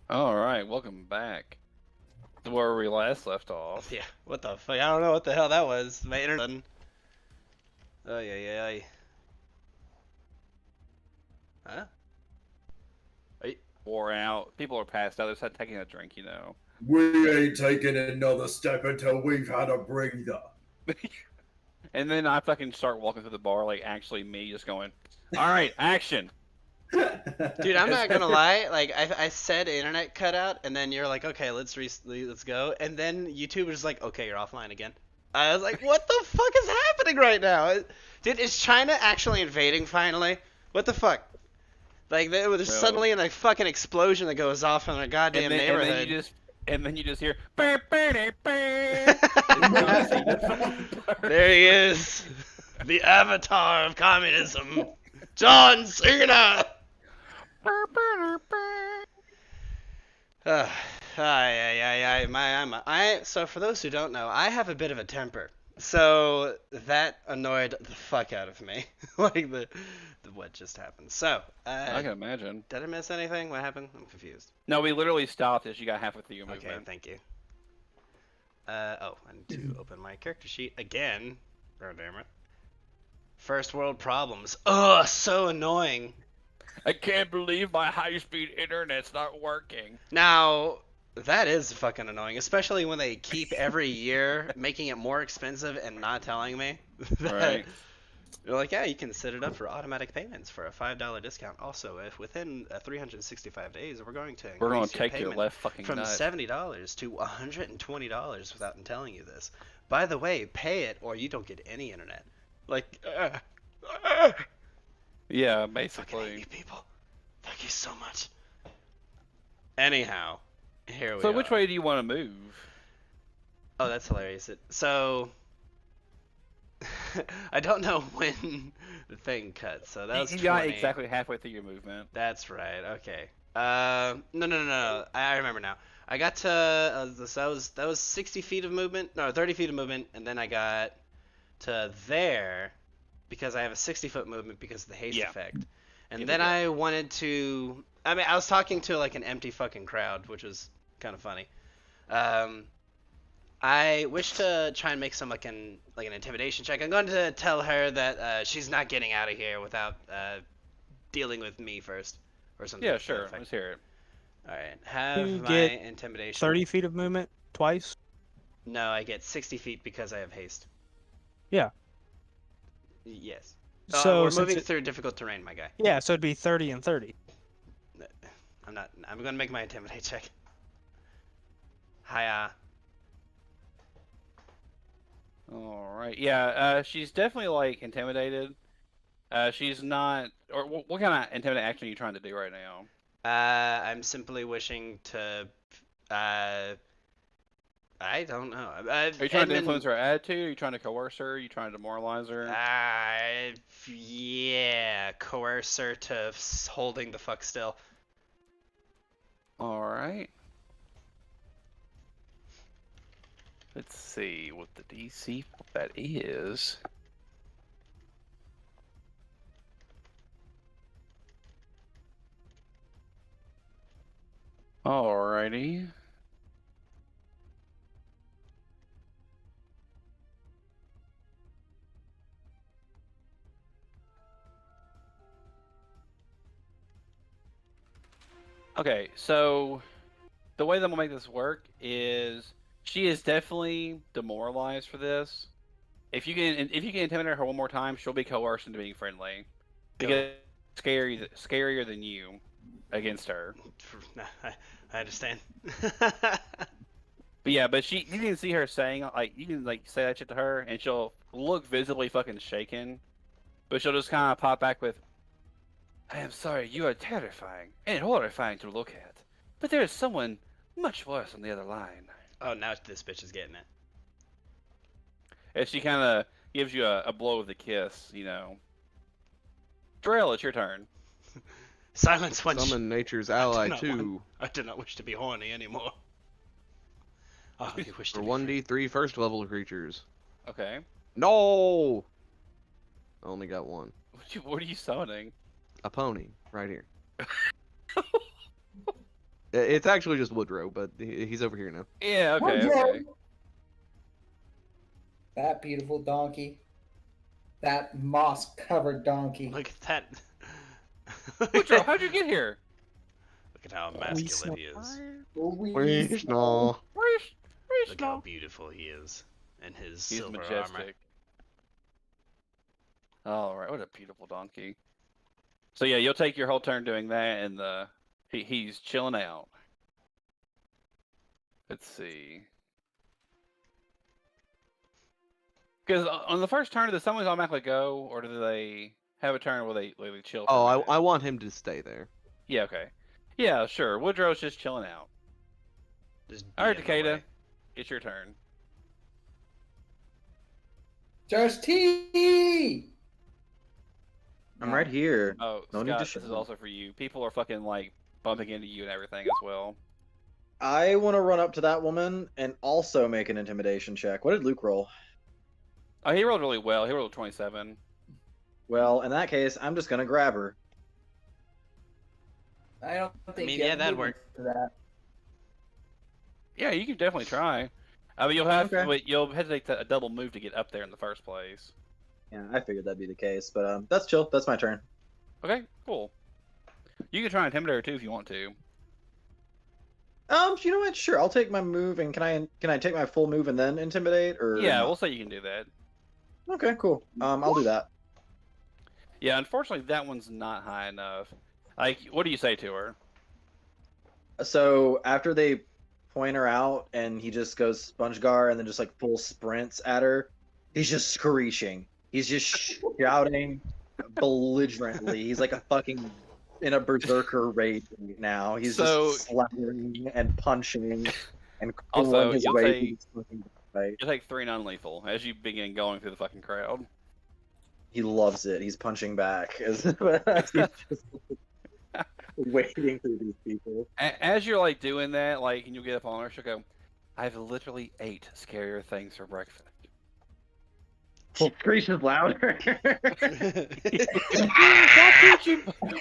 All right, welcome back to where we last left off. Yeah, what the fuck? I don't know what the hell that was. My internet. Oh yeah. Huh? Are you... Wore out. People are passed out. They're just taking a drink, We ain't taking another step until we've had a breather. And then I fucking start walking through the bar, like actually me, just going, "All right, action." Dude, I'm not gonna lie. Like I said, internet cut out, and then you're like, okay, let's go, and then YouTube was like, okay, you're offline again. I was like, what the fuck is happening right now? Dude, is China actually invading finally? What the fuck? Like there was suddenly a fucking explosion that goes off in a goddamn neighborhood. And then you just hear, "Bah, bah, bah, bah." There he is, the avatar of communism, John Cena. So for those who don't know, I have a bit of a temper. So that annoyed the fuck out of me. Like the what just happened. So I can imagine. did I miss anything? What happened? I'm confused. No, we literally stopped as you got halfway through your Okay, movement. thank you. Oh, I need to open my character sheet again. God damn it. First world problems. Ugh, so annoying. I can't believe my high-speed internet's not working. Now, that is fucking annoying, especially when they keep every year making it more expensive and not telling me. Right. They're like, yeah, you can set it up for automatic payments for a $5 discount. Also, if within 365 days, we're going to We're gonna increase your take your payment left fucking from nut. $70 to $120 without telling you this. By the way, pay it or you don't get any internet. Like, Yeah, fucking hate basically. you people. Thank you so much. Anyhow, here we So are. which way do you want to move? Oh, that's hilarious. So, I don't know when the thing cut. So that was You got 20. exactly halfway through your movement. That's right. Okay. No. I remember now. I got to that was 60 feet of movement. No, 30 feet of movement, and then I got to there because I have a 60-foot movement because of the haste Yeah. effect. And Yeah, then yeah. I wanted to. I mean, I was talking to like an empty fucking crowd, which was kind of funny. I wish to try and make some like an intimidation check. I'm going to tell her that she's not getting out of here without dealing with me first, or something. Yeah, to that sure. effect. Let's hear it. All right, have You my get intimidation. 30 feet of movement twice? No, I get 60 feet because I have haste. Yeah. Yes. So we're since moving it- through difficult terrain, my guy. Yeah, so it'd be 30 and 30. I'm gonna make my intimidate check. Hiya. All right. Yeah. She's definitely like intimidated. She's not. Or what kind of intimidate action are you trying to do right now? I'm simply wishing to. I don't know. Are you trying to influence her attitude? Are you trying to coerce her? Are you trying to demoralize her? Yeah, coerce her to holding the fuck still. All right. Let's see what the DC for that is. Alrighty. Okay, so the way that we'll make this work is she is definitely demoralized for this. If you can intimidate her one more time, she'll be coerced into being friendly. Because scarier than you against her. I understand. But yeah, but you can see her saying you can say that shit to her, and she'll look visibly fucking shaken, but she'll just kind of pop back with, "I am sorry, you are terrifying and horrifying to look at, but there is someone much worse on the other line." Oh, now this bitch is getting it. And she kind of gives you a blow with a kiss, Drell, it's your turn. Silence when Summon nature's ally not 2 I do not wish to be horny anymore. Oh, you wish to for be 1d3 first level creatures. Okay. No! I only got one. What are you summoning? A pony, right here. It's actually just Woodrow, but he's over here now. Yeah, okay, Woodrow. okay. That beautiful donkey. That moss-covered donkey. Look at that. Woodrow, how'd you get here? Look at how masculine he is. Where's no? Where's Look how beautiful he is. In his He's silver majestic. armor. All right, what a beautiful donkey. So yeah, you'll take your whole turn doing that, and he's chilling out. Let's see. Because on the first turn, does someone automatically go, or do they have a turn where they chill? For Oh, a minute? I want him to stay there. Yeah, okay. Yeah, sure. Woodrow's just chilling out. Just All right, being in the Takeda, way. it's your turn. Just tea! I'm right here. Oh, No need Scott, to this show is them. also for you. People are fucking like bumping into you and everything as well. I want to run up to that woman and also make an intimidation check. What did Luke roll? Oh, he rolled really well. He rolled 27. Well, in that case, I'm just gonna grab her. I don't think mean, you yeah, have that'd movement work. for that. Yeah, you can definitely try. But you'll have Okay. wait, you'll have to take a double move to get up there in the first place. Yeah, I figured that'd be the case, but that's chill. That's my turn. Okay, cool. You can try and intimidate her too if you want to. You know what? Sure, I'll take my move, and can I take my full move and then intimidate, or Yeah, not? we'll say you can do that. Okay, cool. I'll do that. Yeah, unfortunately, that one's not high enough. Like, what do you say to her? So after they point her out, and he just goes Sponge-Gar, and then just like full sprints at her, he's just screeching. He's just shouting belligerently. He's like a fucking in a berserker rage right now. He's So- just slamming and punching and Also, clawing his you'll way take- through this fucking fight. You'll take 3 non-lethal as you begin going through the fucking crowd. He loves it. He's punching back as he's just wading through these people. As you're like doing that, like, and you'll get up on her, she'll go, "I've literally ate scarier things for breakfast." He screeches louder.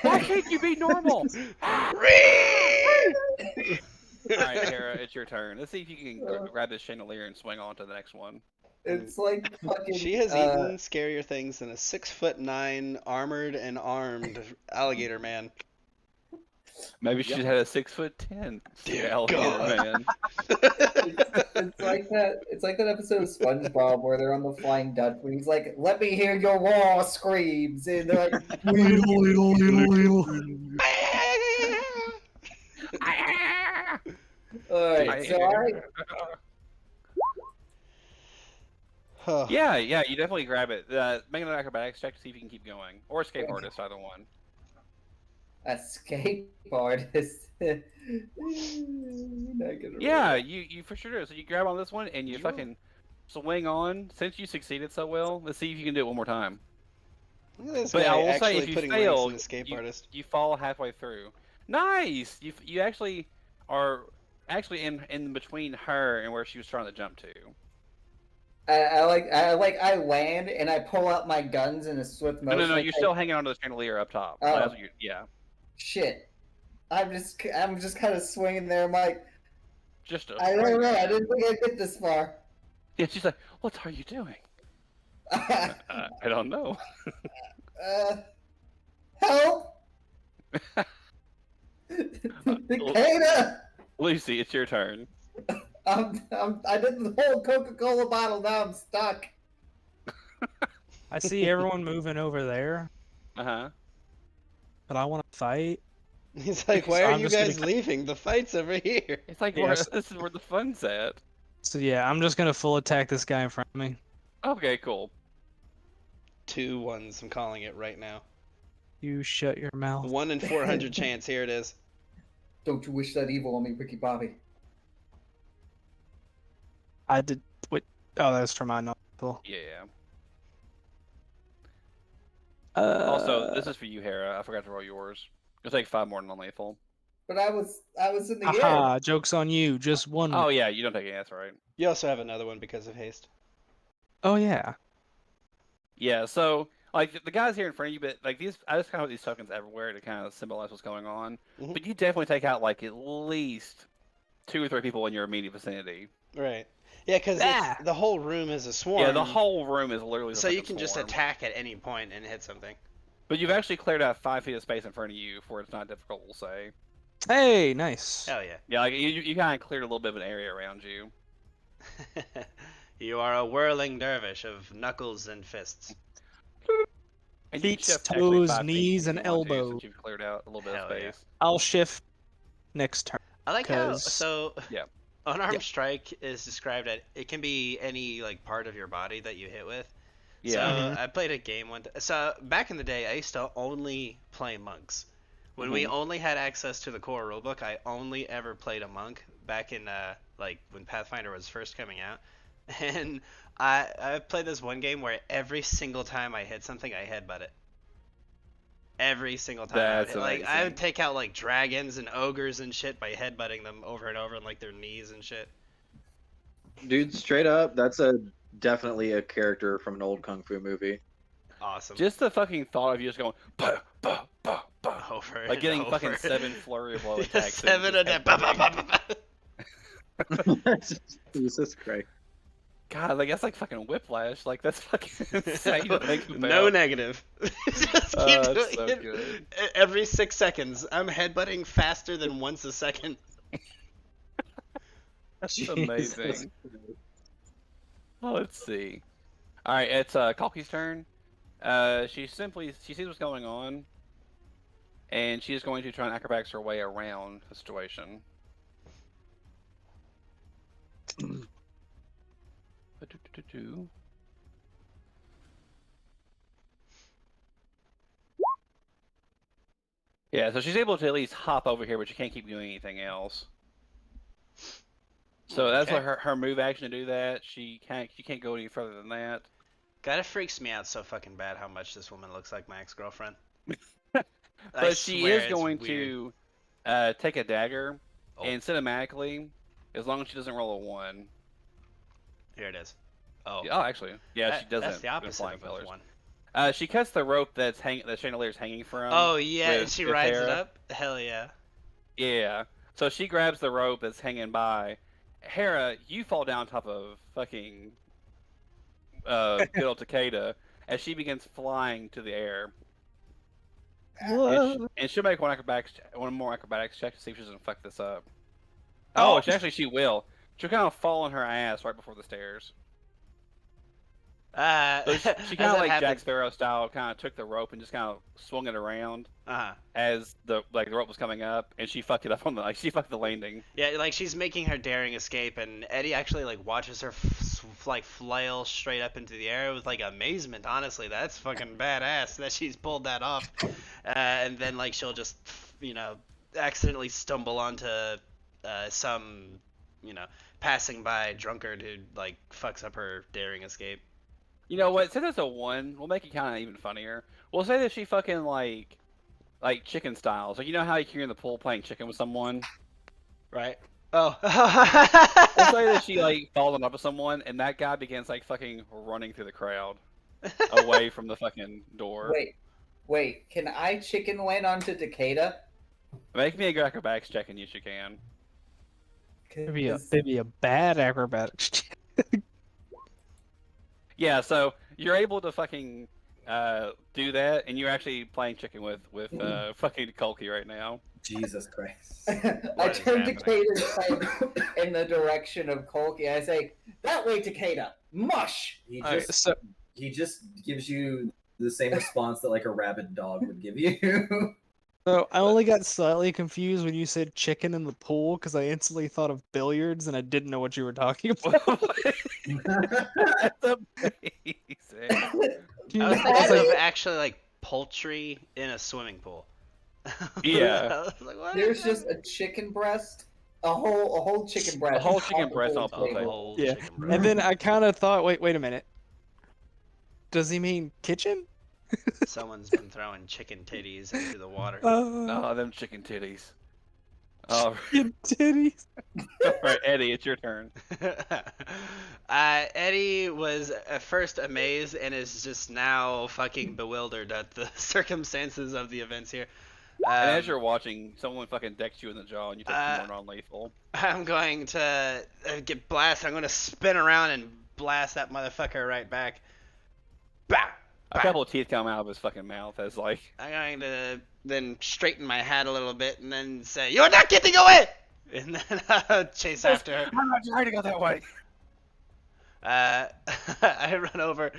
Why can't you be normal? All right, Tara, it's your turn. Let's see if you can grab this chandelier and swing on to the next one. It's like fucking. She has eaten scarier things than a 6'9" armored and armed alligator man. Maybe she had a 6'10" Dear alligator God. man. It's like that. It's like that episode of SpongeBob where they're on the Flying Dutchman. He's like, "Let me hear your war screams," and they're like, "All right." So Yeah, you definitely grab it. Make an acrobatics check to see if you can keep going, or escape artist, either one. escape artist. Yeah, you for sure do. So you grab on this one and you fucking swing on. Since you succeeded so well, let's see if you can do it one more time. Look at this But guy I will say, actually if you putting fail, ranks in escape artist. You fall halfway through. Nice. You actually are actually in between her and where she was trying to jump to. I land and I pull out my guns in a swift motion. No. like, You're still hanging onto the chandelier up top. Oh. That's what yeah. Shit. I'm just kind of swinging there. I'm like, Just. I don't know. I didn't think I'd get this far. Yeah. She's like, "What are you doing?" I don't know. Help! Takeda! Lucy, it's your turn. I did the whole Coca-Cola bottle. Now I'm stuck. I see everyone moving over there, Uh-huh. but I want to fight. He's like, why So are I'm you just gonna guys leaving? The fight's over here. It's like Yes. this is where the fun's at. So yeah, I'm just gonna full attack this guy in front of me. Okay, cool. 2-1s, I'm calling it right now. You shut your mouth. 1 in 400 chance, here it is. Don't you wish that evil on me, Ricky Bobby? I did. Wait. Oh, that's for my non-lethal. Yeah. Also, this is for you, Hera. I forgot to roll yours. You'll take 5 more non-lethal. But I was in the air. aha! Joke's on you. Just one. Oh yeah, you don't take any. That's right. You also have another one because of haste. Oh yeah. Yeah. So Like the guys here in front of you, but like these, I just kind of have these tokens everywhere to kind of symbolize what's going on. Mhm. But you definitely take out like at least 2 or 3 people in your immediate vicinity. Right. Yeah, because Ah! the whole room is a swarm. Yeah, the whole room is literally. So you can just attack at any point and hit something. But you've actually cleared out 5 feet of space in front of you, for it's not difficult. We'll say. Hey, nice. Hell yeah. Yeah, like you kind of cleared a little bit of an area around you. You are a whirling dervish of knuckles and fists. And you can Feet, shift actually toes, 5 feet knees, if and you want to, elbows. since you've cleared out a little bit Hell of yeah. space. I'll shift next turn. I like how 'Cause- so Yeah. unarmed Yeah. strike is described at it can be any like part of your body that you hit with. Yeah. So Mhm. I played a game so back in the day I used to only play monks. When we only had access to the core rulebook, I only ever played a monk back in like when Pathfinder was first coming out. And I played this one game where every single time I hit something I headbutt it. Every single time. That's I would amazing. take out like dragons and ogres and shit by headbutting them over and over on like their knees and shit. Dude, straight up, that's definitely a character from an old kung fu movie. Awesome. Just the fucking thought of you just going, bah, bah, bah, bah. over Like getting and fucking over. 7 flurry of blow Yeah, attacks. 7 and of just that. headbutting. Jesus Christ. God, like that's like fucking whiplash. Like that's fucking insane to think about. No negative. Just keep doing That's so it. good. Every 6 seconds. I'm headbutting faster than once a second. That's Jesus amazing. Christ. Oh, let's see. All right, it's Kalki's turn. She sees what's going on, and she is going to try and acrobatics her way around the situation. Ba-do-do-do-do. Yeah, so she's able to at least hop over here, but she can't keep doing anything else. So that's Okay. like her move action to do that. She can't go any further than that. God, it freaks me out so fucking bad how much this woman looks like my ex-girlfriend. But she is going to take a dagger, Oh. and cinematically, as long as she doesn't roll a 1. Here it is. Oh. Oh, actually, yeah, That- she doesn't. That's the in opposite flying of colors. 1. She cuts the rope that Chandelier's hanging from. Oh yeah, and with- she with rides it Hera. up. Hell yeah. Yeah. So she grabs the rope that's hanging by. Hera, you fall down top of fucking good old Takeda as she begins flying to the air. And she'll make one more acrobatics check to see if she doesn't fuck this up. Oh, she will. She'll kind of fall on her ass right before the stairs. So she kind of like Jack Sparrow style, kind of took the rope and just kind of swung it around as the rope was coming up, and she fucked it up on she fucked the landing. Yeah, like she's making her daring escape, and Eddie actually like watches her like flail straight up into the air with like amazement. Honestly, that's fucking badass that she's pulled that off. And then like she'll just accidentally stumble onto some passing by drunkard who like fucks up her daring escape. You know what? Since it's a 1, we'll make it kind of even funnier. We'll say that she fucking like chicken styles. Like, you know how you're in the pool playing chicken with someone? Right. Oh. We'll say that she like falls on top of someone, and that guy begins like fucking running through the crowd, away from the fucking door. Wait. Can I chicken land onto Takeda? Make me a good acrobatics check, and yes, you can. Maybe a bad acrobatics check. Yeah, so you're able to fucking do that, and you're actually playing chicken with fucking Kulki right now. Jesus Christ. I is turn happening? Takeda's head in the direction of Colky. I say, "That way, Takeda. Mush." He Alright, just so he just gives you the same response that like a rabid dog would give you. So I only got slightly confused when you said chicken in the pool because I instantly thought of billiards and I didn't know what you were talking about. That's amazing. Dude, I was I thinking was like, of actually like poultry in a swimming pool. Yeah. I was like, what? There's just a chicken breast, a whole chicken breast, A whole on chicken the breast pool on a pool table. table. Whole Yeah, chicken breast. and then I kind of thought, wait a minute. Does he mean kitchen? Someone's been throwing chicken titties into the water. Oh, them chicken titties. All Your titties. right, Eddie, it's your turn. Eddie was at first amazed and is just now fucking bewildered at the circumstances of the events here. And as you're watching, someone fucking decks you in the jaw and you take some more non-lethal. I'm going to get blasted. I'm going to spin around and blast that motherfucker right back. Bah! A couple of teeth come out of his fucking mouth as like. I'm going to then straighten my hat a little bit and then say, "You're not getting away!" And then I'll chase after her. I'm not trying to go that way. I run over.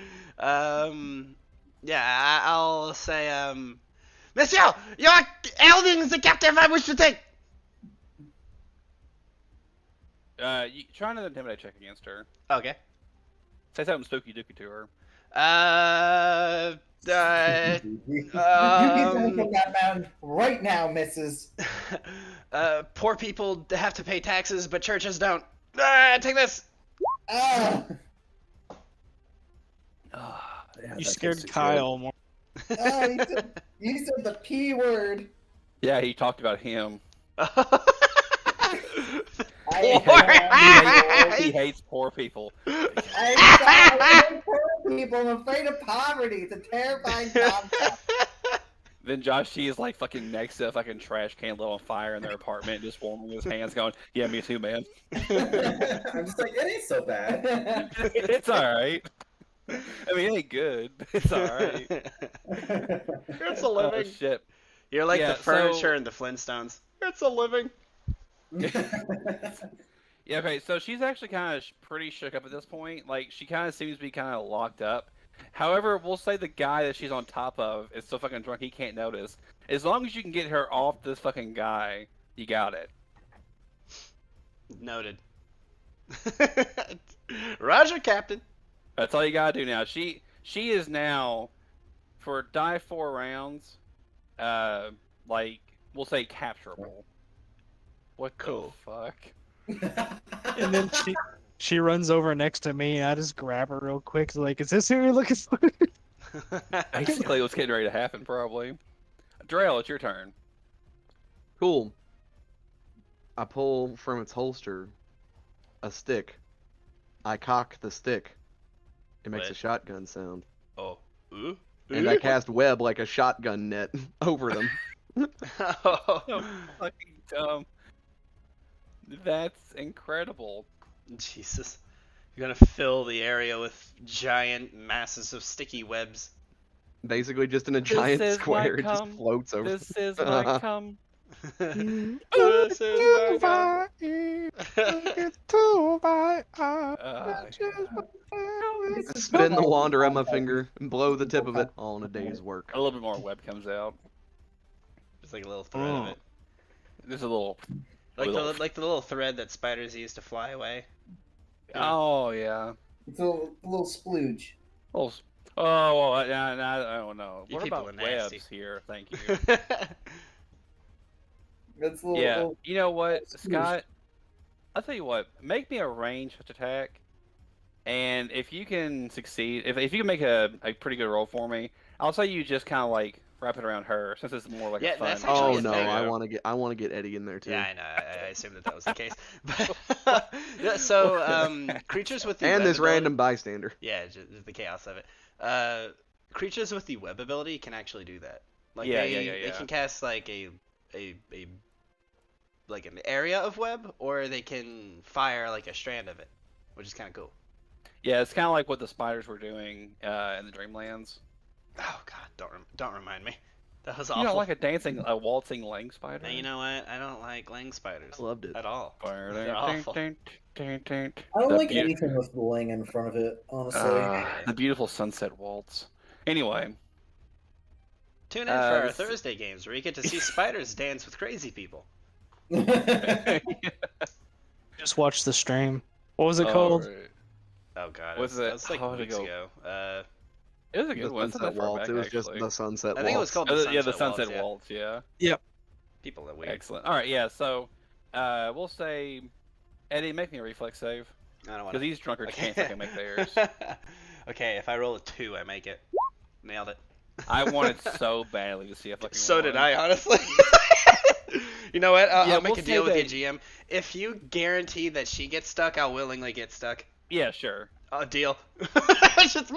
Yeah, I'll say, Monsieur, your Elding is the captive I wish to take. You trying to intimidate check against her. Okay. Say something spooky dooky to her. You get down from that mountain right now, missus. Poor people have to pay taxes, but churches don't. Take this. Ah, You scared Kyle more. ah, you said the P word. Yeah, he talked about him. He hates poor people. I hate poor people. I'm afraid of poverty. It's a terrifying concept. Then Josh T is like fucking next to a fucking trash can lit on fire in their apartment, just warming his hands, going, "Yeah, me too, man." I'm just like, it ain't so bad. It's all right. I mean, it ain't good. But it's all right. It's a Oh living. shit. You're like Yeah, the furniture so- in the Flintstones. It's a living. Yeah. Okay. So she's actually kind of pretty shook up at this point. Like she kind of seems to be kind of locked up. However, we'll say the guy that she's on top of is so fucking drunk he can't notice. As long as you can get her off this fucking guy, you got it. Noted. Roger, Captain. That's all you gotta do now. She is now, for die 4 rounds, like we'll say capturable. What Cool. the fuck? And then she runs over next to me, and I just grab her real quick. Like, is this who you're looking for? Basically, what's getting ready to happen, probably. Drell, it's your turn. Cool. I pull from its holster a stick. I cock the stick. It makes a What? shotgun sound. Oh. Ooh. And I cast web like a shotgun net over them. So fucking dumb. That's incredible. Jesus. You're gonna fill the area with giant masses of sticky webs. Basically just in a This giant is my square, it just cum. floats over. This is my cum. This is my It's too bad. Spin the wander on my finger and blow the tip of it all in a day's work. A little bit more web comes out. Just like a little thread of it. There's a little. Like Little- the little thread that spiders use to fly away. Oh yeah. It's a little splooge. Oh, well, I don't know. You What people about are nasty. webs here? Thank you. It's a little. Yeah. little You know what, Splooge. Scott? I'll tell you what. Make me a ranged attack, and if you can succeed, if you can make a pretty good roll for me, I'll say you just kind of like wrap it around her, since it's more like Yeah, a fun. that's actually Oh a no, thing. I want to get Eddie in there too. Yeah, I know. I assumed that was the case. But yeah, so creatures with the And web this ability- random bystander. Yeah, just the chaos of it. Creatures with the web ability can actually do that. Like Yeah, they can cast like a like an area of web, or they can fire like a strand of it, which is kind of cool. Yeah, it's kind of like what the spiders were doing in the Dreamlands. Oh God, don't remind me. That was awful. You don't like a waltzing lang spider? Now, you know what? I don't like lang spiders I loved it. at all. They're awful. I don't like anything with bling in front of it, honestly. The beautiful sunset waltz. Anyway, Tune in for our this- Thursday games where you get to see spiders dance with crazy people. Just watch the stream. What was it all called? right. Oh God, What's that it- was like how did it weeks go? ago. It was a The good one. It's not sunset that far waltz. back, It was just actually. the sunset I think it was waltz. called the Yeah, the Sunset sunset Waltz, waltz. People are weird. Excellent. All right, yeah. So, we'll say, Eddie, make me a reflex save I don't want because these drunkards can't fucking make theirs. Okay, if I roll a 2, I make it. Nailed it. I wanted so badly to see a fucking. So did one. I, honestly. You know what? I'll make we'll a deal say with you, GM. If you guarantee that she gets stuck, I'll willingly get stuck. Yeah, sure. Deal. Just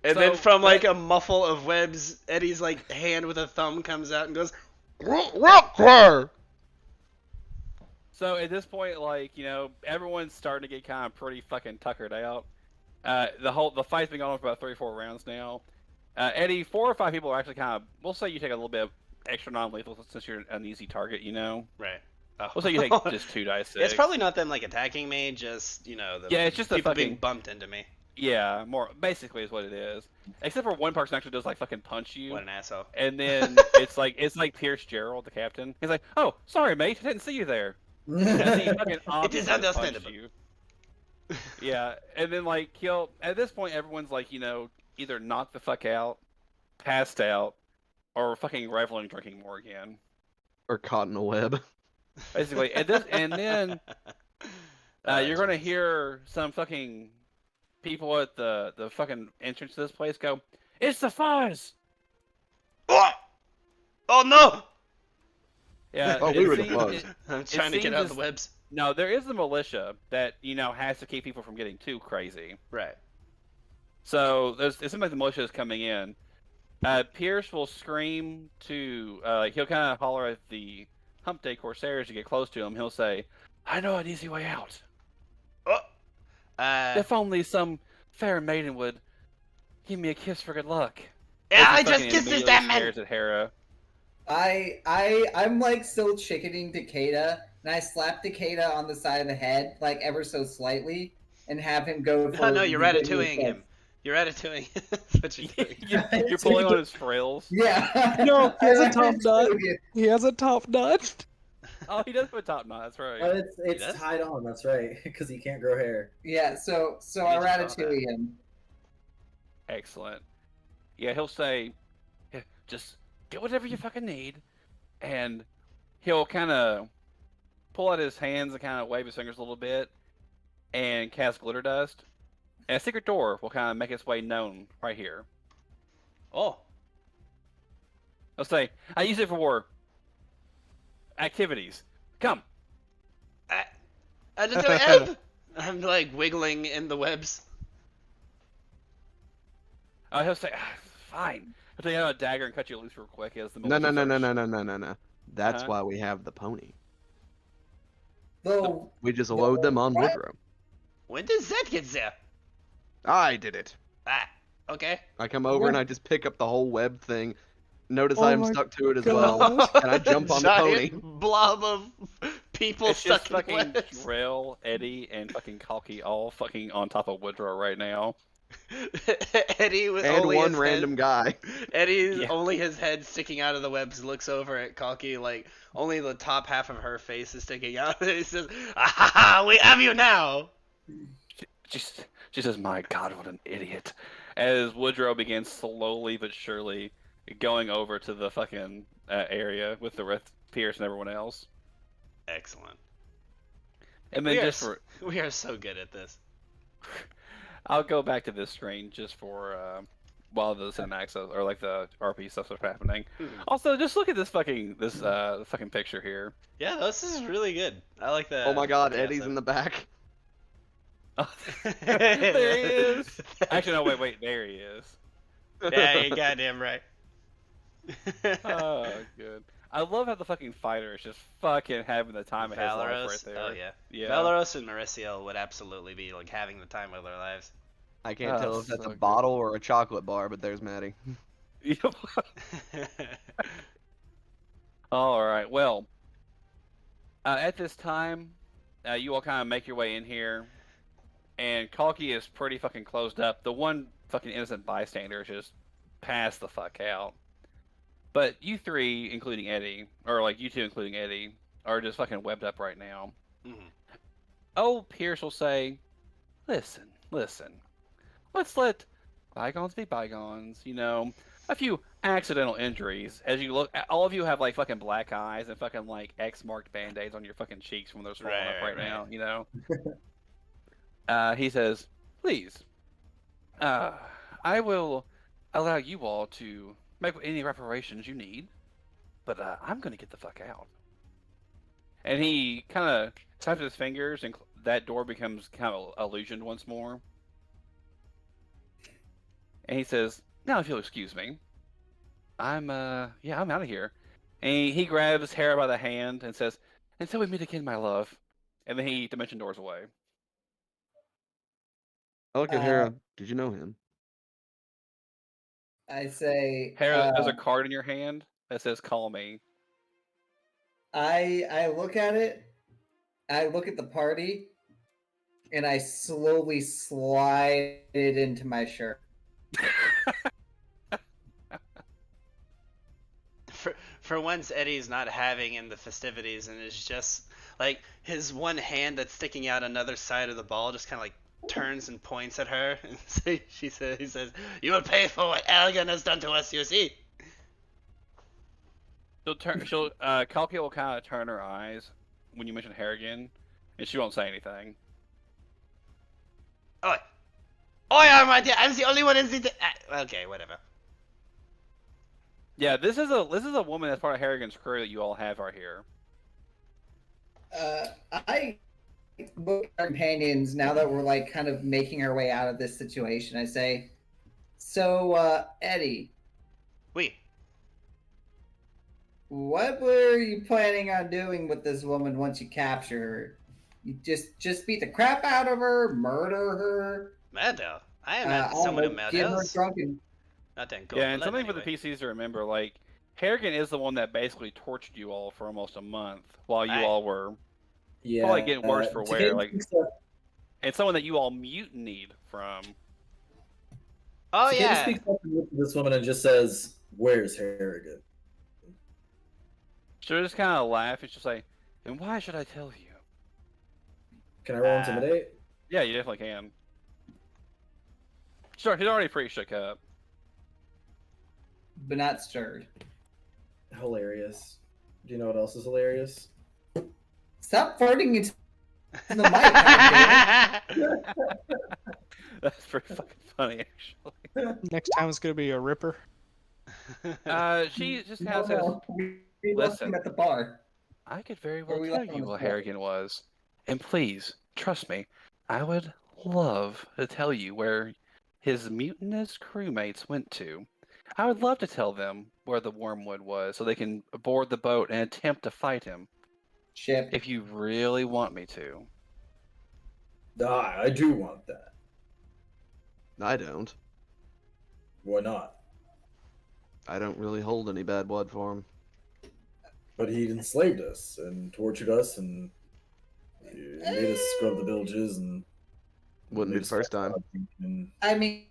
and then So, from like that- a muffle of webs, Eddie's like hand with a thumb comes out and goes, "Rock So at this point, like, everyone's starting to get kind of pretty fucking tuckered out. The fight's been going on for about 3 or 4 rounds now. Eddie, 4 or 5 people are actually kind of. We'll say you take a little bit of extra non-lethal since you're an easy target. Right. We'll say you take just 2 dice. 6. It's probably not them like attacking me, just the it's just the people fucking being bumped into me. Yeah, more basically is what it is. Except for one person actually does like fucking punch you. What an asshole. And then it's like Pierce Gerald, the captain. He's like, "Oh, sorry, mate, I didn't see you there." And then he fucking It is obviously understandable. punched you. Yeah, and then like he'll at this point everyone's like either knocked the fuck out, passed out, or fucking reveling drinking more again. Or caught in a web. Basically, and then you're gonna hear some fucking people at the fucking entrance to this place go, "It's the fuzz!" Oh no! Yeah, Oh, we were the fuzz. I'm trying to get out of seems the webs. No, there is the militia that has to keep people from getting too crazy. Right. So it seems like the militia is coming in. Pierce will scream to he'll kind of holler at the Hump Day Corsairs to get close to him. He'll say, "I know an easy way out. If only some fair maiden would give me a kiss for good luck." Yeah, As he I just fucking kissed this immediately damn man. stares at Hera. I'm like still chickening Takeda, and I slap Takeda on the side of the head, like ever so slightly, and have him go for. No, you're ratatouilleing him. You're ratatouilleing. That's what you're doing. You're pulling on his frills. Yeah. No, he has a I top knot. ratatouille. He has a top nut. Oh, he does have a top knot. That's right. But it's does? tied on. That's right, because he can't grow hair. Yeah. So I just saw that. ratatouille him. Excellent. Yeah, he'll say, "Yeah, just get whatever you fucking need," and he'll kind of pull out his hands and kind of wave his fingers a little bit and cast glitter dust. And a secret door will kind of make its way known right here. Oh. He'll say, "I use it for activities. Come." I didn't do help. I'm like wiggling in the webs. He'll say, "Fine." He'll take out a dagger and cut you loose real quick as the No. militia That's Uh-huh. why we have the pony. Though We just load them on What? Woodrow. When does that get there? I did it. Okay. I come over and I just pick up the whole web thing. Notice Oh I'm my stuck to it as God. well. And I jump on the pony. Giant blob of people It's just stuck in fucking webs. Drell, Eddie, and fucking Kalki all fucking on top of Woodrow right now. Eddie with And only one his random head, guy. Eddie's Yeah. only his head sticking out of the webs looks over at Kalki like only the top half of her face is sticking out. And he says, "Ah, ha, ha, we have you now." She says, "My God, what an idiot!" As Woodrow begins slowly but surely going over to the fucking area with the rest, Pierce and everyone else. Excellent. And then We are just for, We are so good at this. I'll go back to this screen just for while the cinematics or like the RP stuff is happening. Mhm. Also, just look at this fucking picture here. Yeah, this is really good. I like that. Oh my god, Eddie's in the back. Oh, there he is. Actually, no, wait, there he is. Yeah, you goddamn right. Oh, good. I love how the fucking fighter is just fucking having the time of his life right Valeros, there. oh yeah. Yeah. Valeros and Mauricio would absolutely be like having the time of their lives. I can't Oh, tell if that's so a good. bottle or a chocolate bar, but there's Maddie. All right. Well, at this time, you all kind of make your way in here, and Kalki is pretty fucking closed up. The one fucking innocent bystander is just passed the fuck out. But you three, including Eddie, or like you two, including Eddie, are just fucking webbed up right now. Mhm. Old Pierce will say, listen, let's let bygones be bygones, a few accidental injuries. As you look, all of you have like fucking black eyes and fucking like X-marked band-aids on your fucking cheeks from those falling up right now, He says, please, I will allow you all to make any reparations you need, but I'm gonna get the fuck out. And he kind of taps his fingers, and that door becomes kind of illusioned once more. And he says, "Now, if you'll excuse me, I'm out of here." And he grabs Hera by the hand and says, "Until we meet again, my love." And then he dimension doors away. I look at Uh, Hera. Did you know him? I say, Hera, there's a card in your hand that says, "Call me." I look at it. I look at the party, and I slowly slide it into my shirt. For once, Eddie's not having in the festivities, and it's just like his one hand that's sticking out another side of the ball just kind of like turns and points at her, and so he says, "You will pay for what Algan has done to us, you see." Kalki will kind of turn her eyes when you mention Harrigan, and she won't say anything. Oh, I'm the only one in the. Okay, whatever. Yeah, this is a woman that's part of Harrigan's crew that you all have right here. I look at our companions now that we're like kind of making our way out of this situation. I say, so Eddie, We. what were you planning on doing with this woman once you capture her? You just beat the crap out of her, murder her? Murder? I am I not don't someone know, who get her murders. drunk and Not in cold Yeah, and blood, something for anyway. the PCs to remember, like Harrigan is the one that basically tortured you all for almost a month while you Right. all were Yeah. probably getting worse for wear. Takeda Like, speaks up- and someone that you all mutinied from. Oh Takeda yeah. speaks up to this woman and just says, "Where's Harrigan?" She'll just kind of laugh and she'll say, "And why should I tell you?" Can I roll intimidate? Yeah, you definitely can. Sure, he's already pretty shook up. but not stirred. Hilarious. Do you know what else is hilarious? Stop farting into the mic. goddammit. That's pretty fucking funny, actually. Next time it's gonna be a ripper. She just kind No, of says, no, we left "Listen, him at the bar. I could very Or well we tell left on you the what floor. Harrigan was. And please, trust me, I would love to tell you where his mutinous crewmates went to. I would love to tell them where the wormwood was so they can board the boat and attempt to fight him, Ship. if you really want me to." I do want that. I don't. Why not? I don't really hold any bad blood for him. But he enslaved us and tortured us and made us scrub the villages and Wouldn't be made the first us- time. And I mean,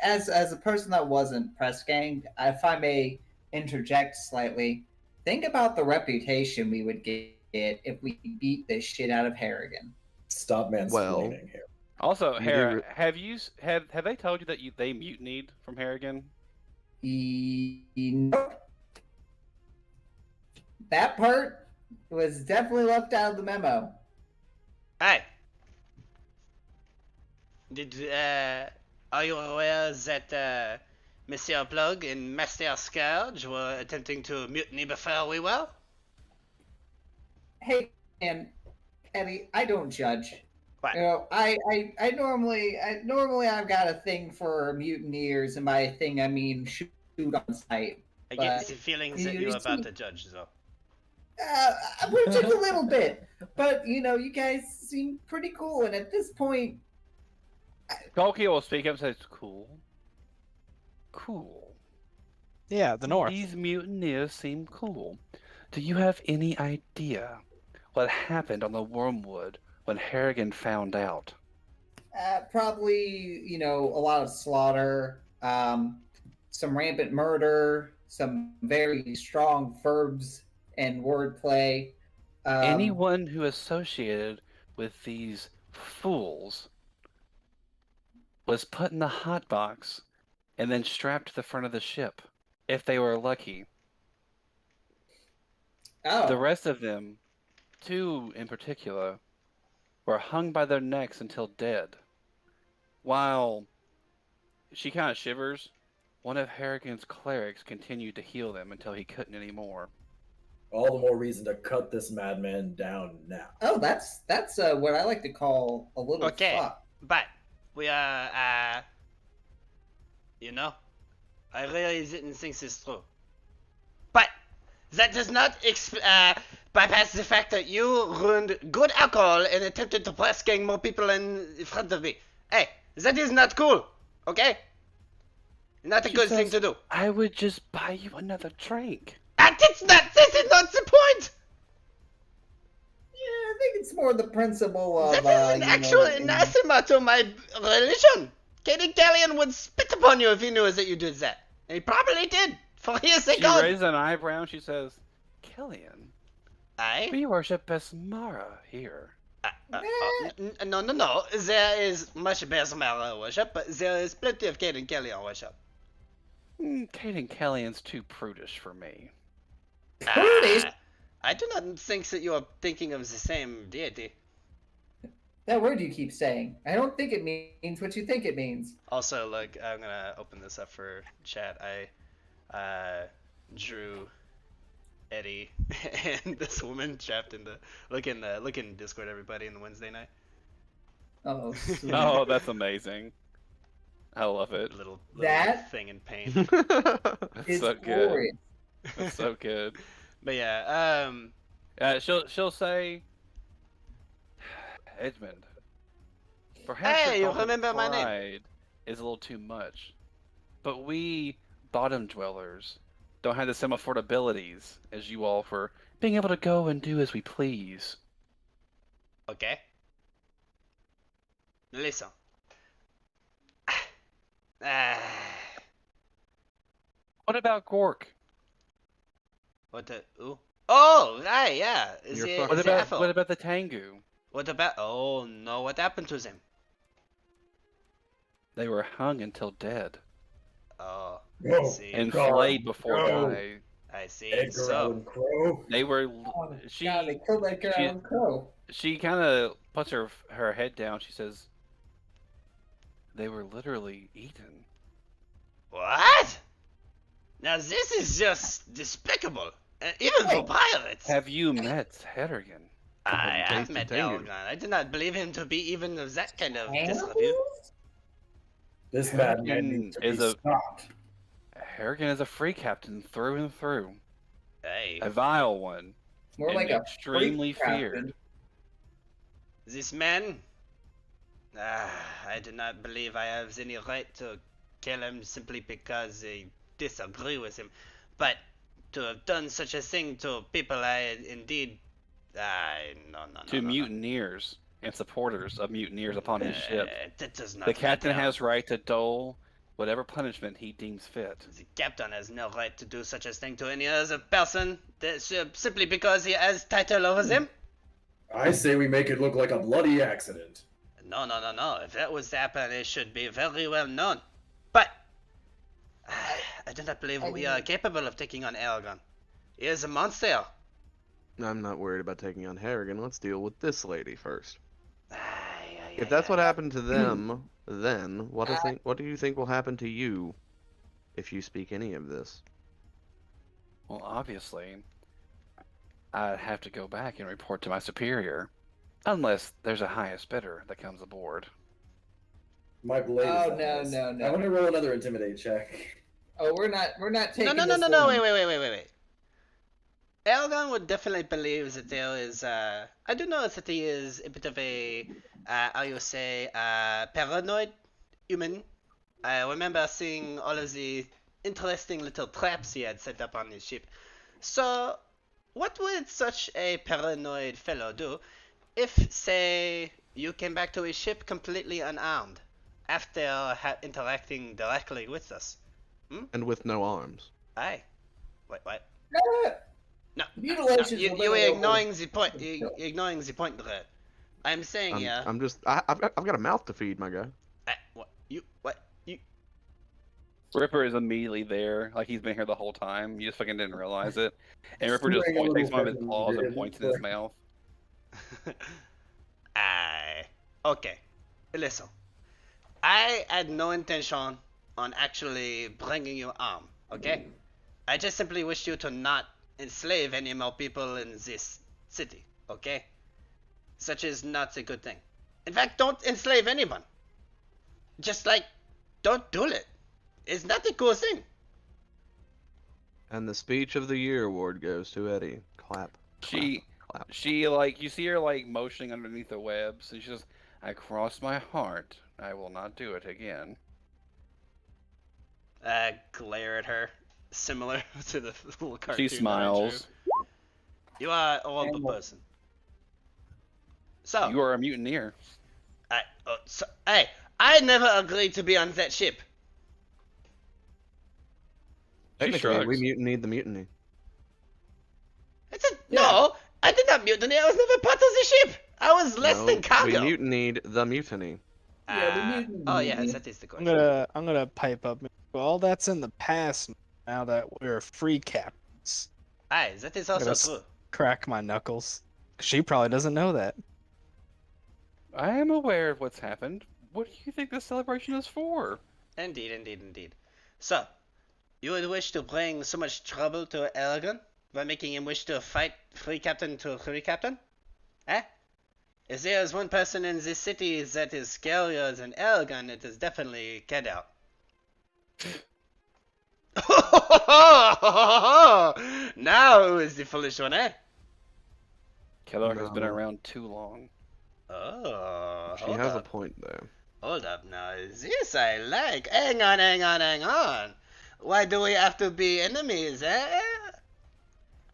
as a person that wasn't press ganged, if I may interject slightly, think about the reputation we would get if we beat the shit out of Harrigan. stop mansplaining Well- here. Also, You Hera, do have they told you that they mutinied from Harrigan? Nope. That part was definitely left out of the memo. Hey. Are you aware that Monsieur Plug and Master Scourge were attempting to mutiny before we were? Hey, and Eddie, I don't judge. What? You know, I normally I've got a thing for mutineers, and by thing I mean shoot on sight. I get But the feelings that you you're about see- to judge, though. Just a little bit, but you know, you guys seem pretty cool, and at this point, Kalki will speak up and says, "Cool. Cool. Yeah, the North. These mutineers seem cool. Do you have any idea what happened on the Wormwood when Harrigan found out?" probably you know a lot of slaughter, some rampant murder, some very strong verbs and wordplay. Anyone who associated with these fools was put in the hot box and then strapped to the front of the ship, if they were lucky. Oh, The rest of them, two in particular, were hung by their necks until dead. While she kind of shivers, one of Harrigan's clerics continued to heal them until he couldn't anymore. All the more reason to cut this madman down now. Oh, that's what I like to call a little Okay, fuck. but we are, you know, I really didn't think this through. But that does not bypass the fact that you ruined good alcohol and attempted to press gang more people in front of me. Hey, that is not cool, okay? Not a She good thing says, to do. I would just buy you another drink. This is not the point! Yeah, I think it's more the principle of. That is an actual anathema to my religion. Katie Gallion would spit upon you if he knew that you did that. And he probably did, for his sake. She raises an eyebrow and she says, Killian, Aye? we worship Besmara here. No. There is much Besmara worship, but there is plenty of Katie Gallion worship. Caden Kellyan's too prudish for me. Prudish? I do not think that you are thinking of the same deity. That word you keep saying. I don't think it means what you think it means. Also, look, I'm gonna open this up for chat. I drew Eddie and this woman trapped in the look in Discord, everybody, in the Wednesday night. Oh, sweet. Oh, that's amazing. I love it. Little That- thing in paint. That's It's so good. glorious. That's so good. But yeah, She'll say, Edmund, perhaps Hey, your you thought of remember my name. pride is a little too much, but we bottom dwellers don't have the same affordabilities as you all for being able to go and do as we please. okay. Listen. What about Gork? What the? Ooh. Oh, right, yeah. Is You're it? fucking- Is it Apple? What about the Tengu? What about? Oh no! What happened to them? They were hung until dead Oh, I Go. see. and God, flayed before no. dying. I see. Edgar So, Allan Crow. They were. Oh my She God, they killed that girl she- on Crow. she kind of puts her head down. She says, "They were literally eaten." what? Now this is just despicable, even for pirates. Have you met Harrigan? I have Tasty met Tengu. Elgon. I did not believe him to be even of that kind of disrepute. Animals? This madman Harrigan needs to be is a- stopped. Harrigan is a free captain through and through, Hey, a vile one, It's more and like a extremely freak captain. feared. this man. I do not believe I have any right to kill him simply because I disagree with him. But to have done such a thing to people I indeed. No. To mutineers and supporters of mutineers upon his ship. That does not The captain matter. has right to dole whatever punishment he deems fit. The captain has no right to do such a thing to any other person simply because he has title over them. I say we make it look like a bloody accident. No. If that was to happen, it should be very well known. But I do not believe we are capable of taking on Aragon. He is a monster. I'm not worried about taking on Harrigan. Let's deal with this lady first. Aye, If that's what happened to them, then what do you think will happen to you if you speak any of this? Well, obviously, I'd have to go back and report to my superior, unless there's a highest bidder that comes aboard. My blade. Oh, is no, honest. no, no. I want to roll another intimidate check. Oh, we're not taking No. this one. Wait. Elgon would definitely believe that there is, I do know that he is a bit of a, how you say, paranoid human. I remember seeing all of the interesting little traps he had set up on his ship. So, what would such a paranoid fellow do if, say, you came back to his ship completely unarmed after interacting directly with us? And with no arms. Aye. Wait, what? No, Mutilations you, will you never are go ignoring over. the point. You're ignoring the point there. I'm saying here. I'm just. I've got a mouth to feed, my guy. What? You? Ripper is immediately there, like he's been here the whole time. You just fucking didn't realize it. And Ripper just Doing a takes little one of his fucking claws and weird. points in his mouth. Okay. Listen. I had no intention on actually bringing you arm. Okay. I just simply wish you to not enslave any more people in this city, okay? Such is not a good thing. In fact, don't enslave anyone. Just like, don't do it. It's not a cool thing. And the speech of the year award goes to Eddie. Clap. She, Clap. she like you see her like motioning underneath the webs, and she says, "I cross my heart. I will not do it again." Glare at her, similar to the little cartoon. She that I drew. smiles. You are a horrible person. So, You are a mutineer. hey, I never agreed to be on that ship. Technically, we shrugs. mutinied the mutiny. No, I did not mutiny. I was never part of the ship. I was less No, than cargo. we mutinied the mutiny. Oh yeah, that is the I'm question. gonna pipe up. Well, that's in the past now that we're free captains. Aye, that is also Gotta true. Crack my knuckles. She probably doesn't know that. I am aware of what's happened. What do you think this celebration is for? Indeed, indeed, indeed. So, you would wish to bring so much trouble to Aragon by making him wish to fight free captain to free captain? Eh? If there is one person in this city that is scarier than Aragon, it is definitely Kedar. Now who is the foolish one, eh? Keller has been No. around too long. Oh, She hold has a up. point though. Hold up now. This I like. Hang on, hang on, hang on. Why do we have to be enemies, eh?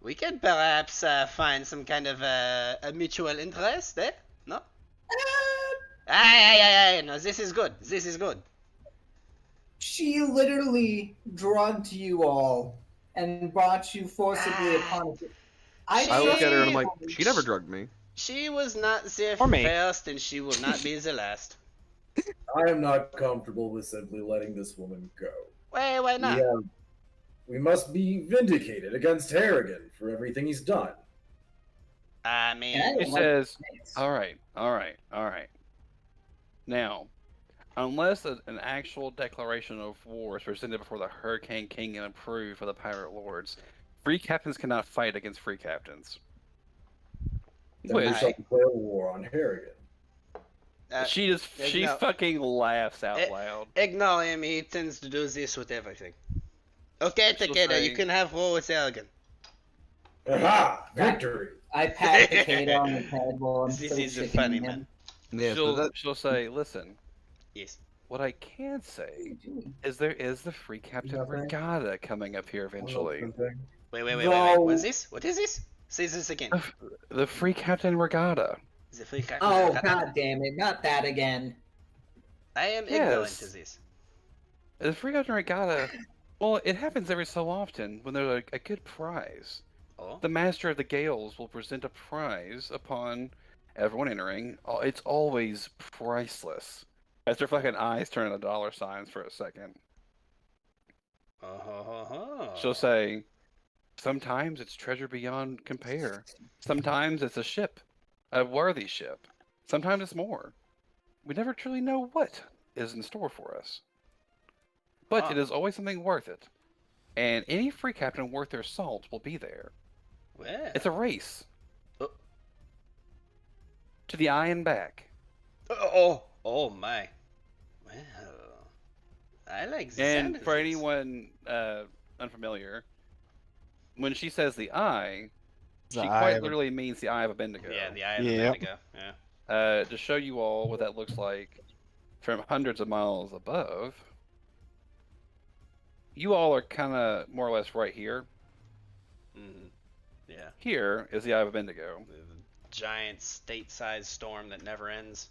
We can perhaps find some kind of a mutual interest, eh? No? Aye. No, this is good. This is good. She literally drugged you all and brought you forcibly upon it. I look at her and I'm like, She- she never drugged me. She was not the Or me. first, and she will not be the last. I am not comfortable with simply letting this woman go. Why not? We must be vindicated against Harrigan for everything he's done. I mean, Yeah, She like says, this. all right. Now, unless an actual declaration of war is presented before the Hurricane King and approved by the Pirate Lords, free captains cannot fight against free captains. Then we Which- shall declare war on Harrigan. she no. fucking laughs out Eh, loud. ignore him. He tends to do this with everything. Okay, She'll Takeda, say- you can have war with Aragon. Aha! Victory! I pat Takeda on the head while I'm This still is shaking funny, him. man. Yes, but She'll say, listen, Yes. what I can say is there is the Free Captain Nothing. Regatta coming up here eventually. Wait. No. What's this? What is this? Say this again. The Free Captain Regatta. The free captain. Oh, god damn it, not that again. I am ignorant Yes. to this. The Free Captain Regatta, well, it happens every so often when there's a good prize. Oh. The Master of the Gales will present a prize upon everyone entering. It's always priceless. As their fucking eyes turn into dollar signs for a second. She'll say, sometimes it's treasure beyond compare. Sometimes it's a ship, a worthy ship. Sometimes it's more. We never truly know what is in store for us. But it is always something worth it. And any free captain worth their salt will be there. Well. It's a race. Oh. To the eye and back. Oh my. Well. I like the sound And of for this. anyone unfamiliar, when she says the eye, The she eye quite of a- literally means the eye of a Bendigo. Yeah, the eye of Yep. the Bendigo. Yeah. To show you all what that looks like from hundreds of miles above, you all are kind of more or less right here. Mm-hmm. Yeah. Here is the eye of a Bendigo. The giant state-sized storm that never ends.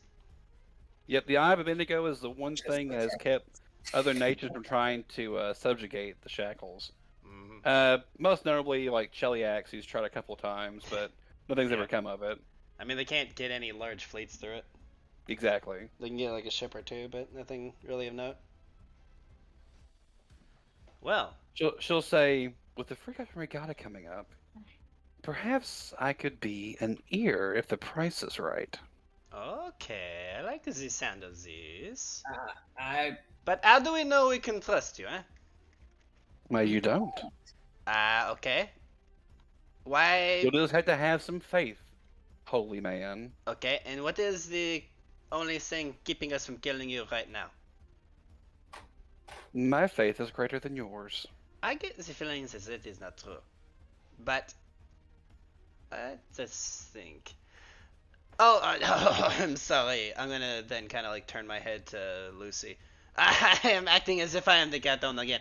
Yep, the eye of a Bendigo is the one thing that has kept other nations from trying to subjugate the Shackles. Mm-hmm. Most notably, like Cheliax, who's tried a couple times, but nothing's ever come of it. I mean, they can't get any large fleets through it. Exactly. They can get like a ship or two, but nothing really of note. Well, She'll say, with the Free Captain Regatta coming up, perhaps I could be an ear if the price is right. okay, I like the sound of this. I But how do we know we can trust you, eh? Well, you don't. Okay. Why? You'll just have to have some faith, holy man. Okay, and what is the only thing keeping us from killing you right now? My faith is greater than yours. I get the feeling that it is not true. But I just think. Oh, I'm sorry. I'm gonna then kind of like turn my head to Lucy. I am acting as if I am the captain again.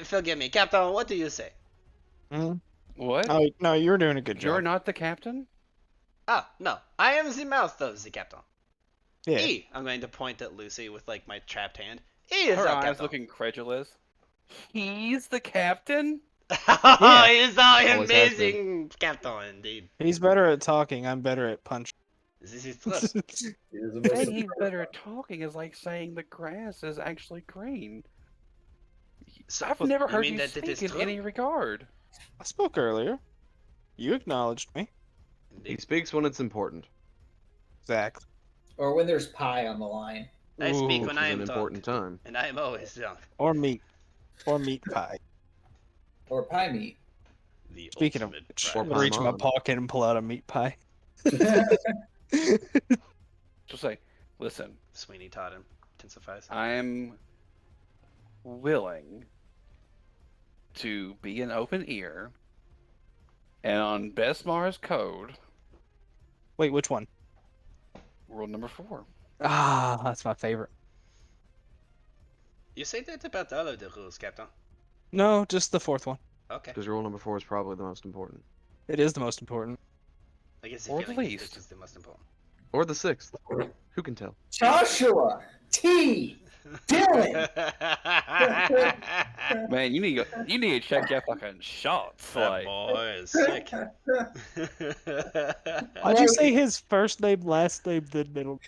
Forgive me, Captain. What do you say? Mhm. What? Oh no, you're doing a good You're job. not the captain? Ah, no. I am the mouth of the captain. Yeah. E. I'm going to point at Lucy with like my trapped hand. E is Her our eyes captain. look incredulous. He's the captain? Oh, he's our Always has been. amazing captain, indeed. He's better at talking. I'm better at punching. This is true. He is the most Saying he's better at talking is like saying the grass is actually green. So, I've never you heard mean you that it is speak in true? any regard. I spoke earlier. You acknowledged me. He Indeed. speaks when it's important. Exactly. Or when there's pie on the line. I speak Ooh, when Which I is am an drunk, important time. and I am always drunk. Or meat. Or meat pie. Or pie meat. The Speaking of ultimate which, Or I'm gonna reach in my Paimon. pocket and pull out a meat pie. Just say, listen, Sweeney Todd intensifies. I'm willing to be an open ear, and on Besmar's code, Wait, which one? rule number 4. Ah, that's my favorite. You say that about all of the rules, Captain. No, just the fourth one. Okay. Because rule number 4 is probably the most important. It is the most important. I guess Or the the feeling is least. this is the most important. Or the 6th. Who can tell? Joshua T. Dylan. Man, you need to check your fucking shots. That Like, boy is sick. Why'd you say his first name, last name, then middle?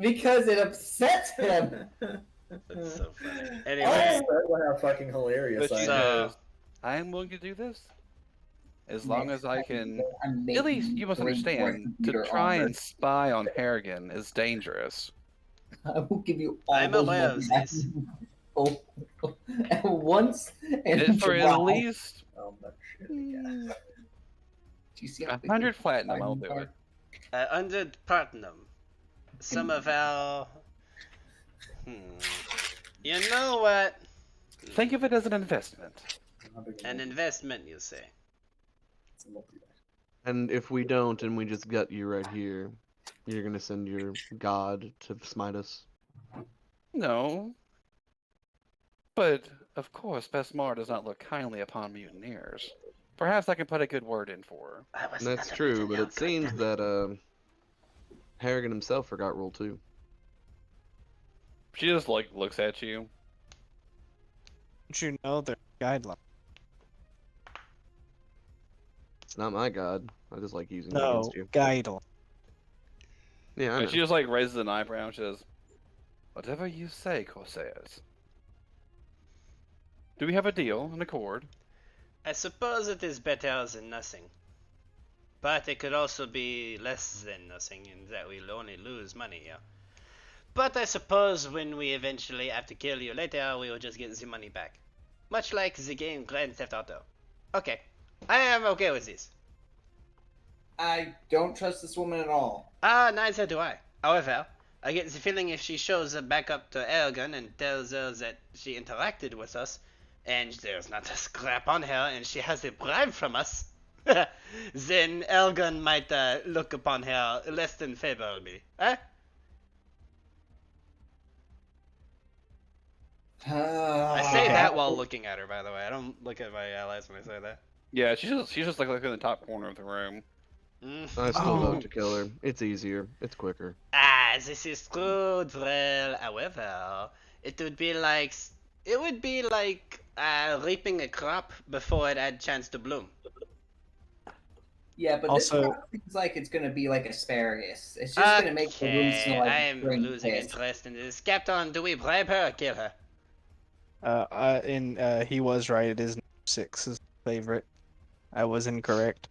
Because it upsets him. That's so funny. Oh, Anyway, how fucking hilarious but I she am. So- says, I am willing to do this as long as I can. I'm At least making you must great understand, to computer try armor. and spy on Harrigan is dangerous. I will give you all I'm those aware of money. this. Oh, once and And for at wow. least Oh, no shit again. Do you see how big 100 these platinum, I'll diamonds do are? it. Under platinum, some of our. You know what? Think of it as an investment. How big An investment, you say? it's a multi- And if we don't and we just gut you right here, you're going to send your god to smite us? No. But, of course, Besmar does not look kindly upon mutineers. Perhaps I can put a good word in for her. And that's true, but it seems that Harrigan himself forgot rule 2. She just, like, looks at you. Don't you know their guidelines? It's not my god. I just like using it No, against you. guidelines. Yeah, I And know. she just, like, raises an eyebrow and she says, whatever you say, Corsairs. Do we have a deal, an accord? I suppose it is better than nothing. But it could also be less than nothing in that we'll only lose money here. But I suppose when we eventually have to kill you later, we will just get the money back. Much like the game Grand Theft Auto. Okay, I am okay with this. I don't trust this woman at all. Neither do I. However, I get the feeling if she shows back up to Elgin and tells her that she interacted with us, and there's not a scrap on her, and she has a bribe from us, then Elgin might look upon her less than favorably. Eh? I say that while looking at her, by the way. I don't look at my allies when I say that. Yeah, she's just like in the top corner of the room. I still Oh. vote to kill her. It's easier. It's quicker. This is true, Drell. However, it would be like reaping a crop before it had chance to bloom. Yeah, but Also- this crop seems like it's gonna be like asparagus. It's just gonna make the room smell like I am spring losing piss. interest in this. Captain, do we bribe her or kill her? He was right. It is number 6 his favorite. I was incorrect.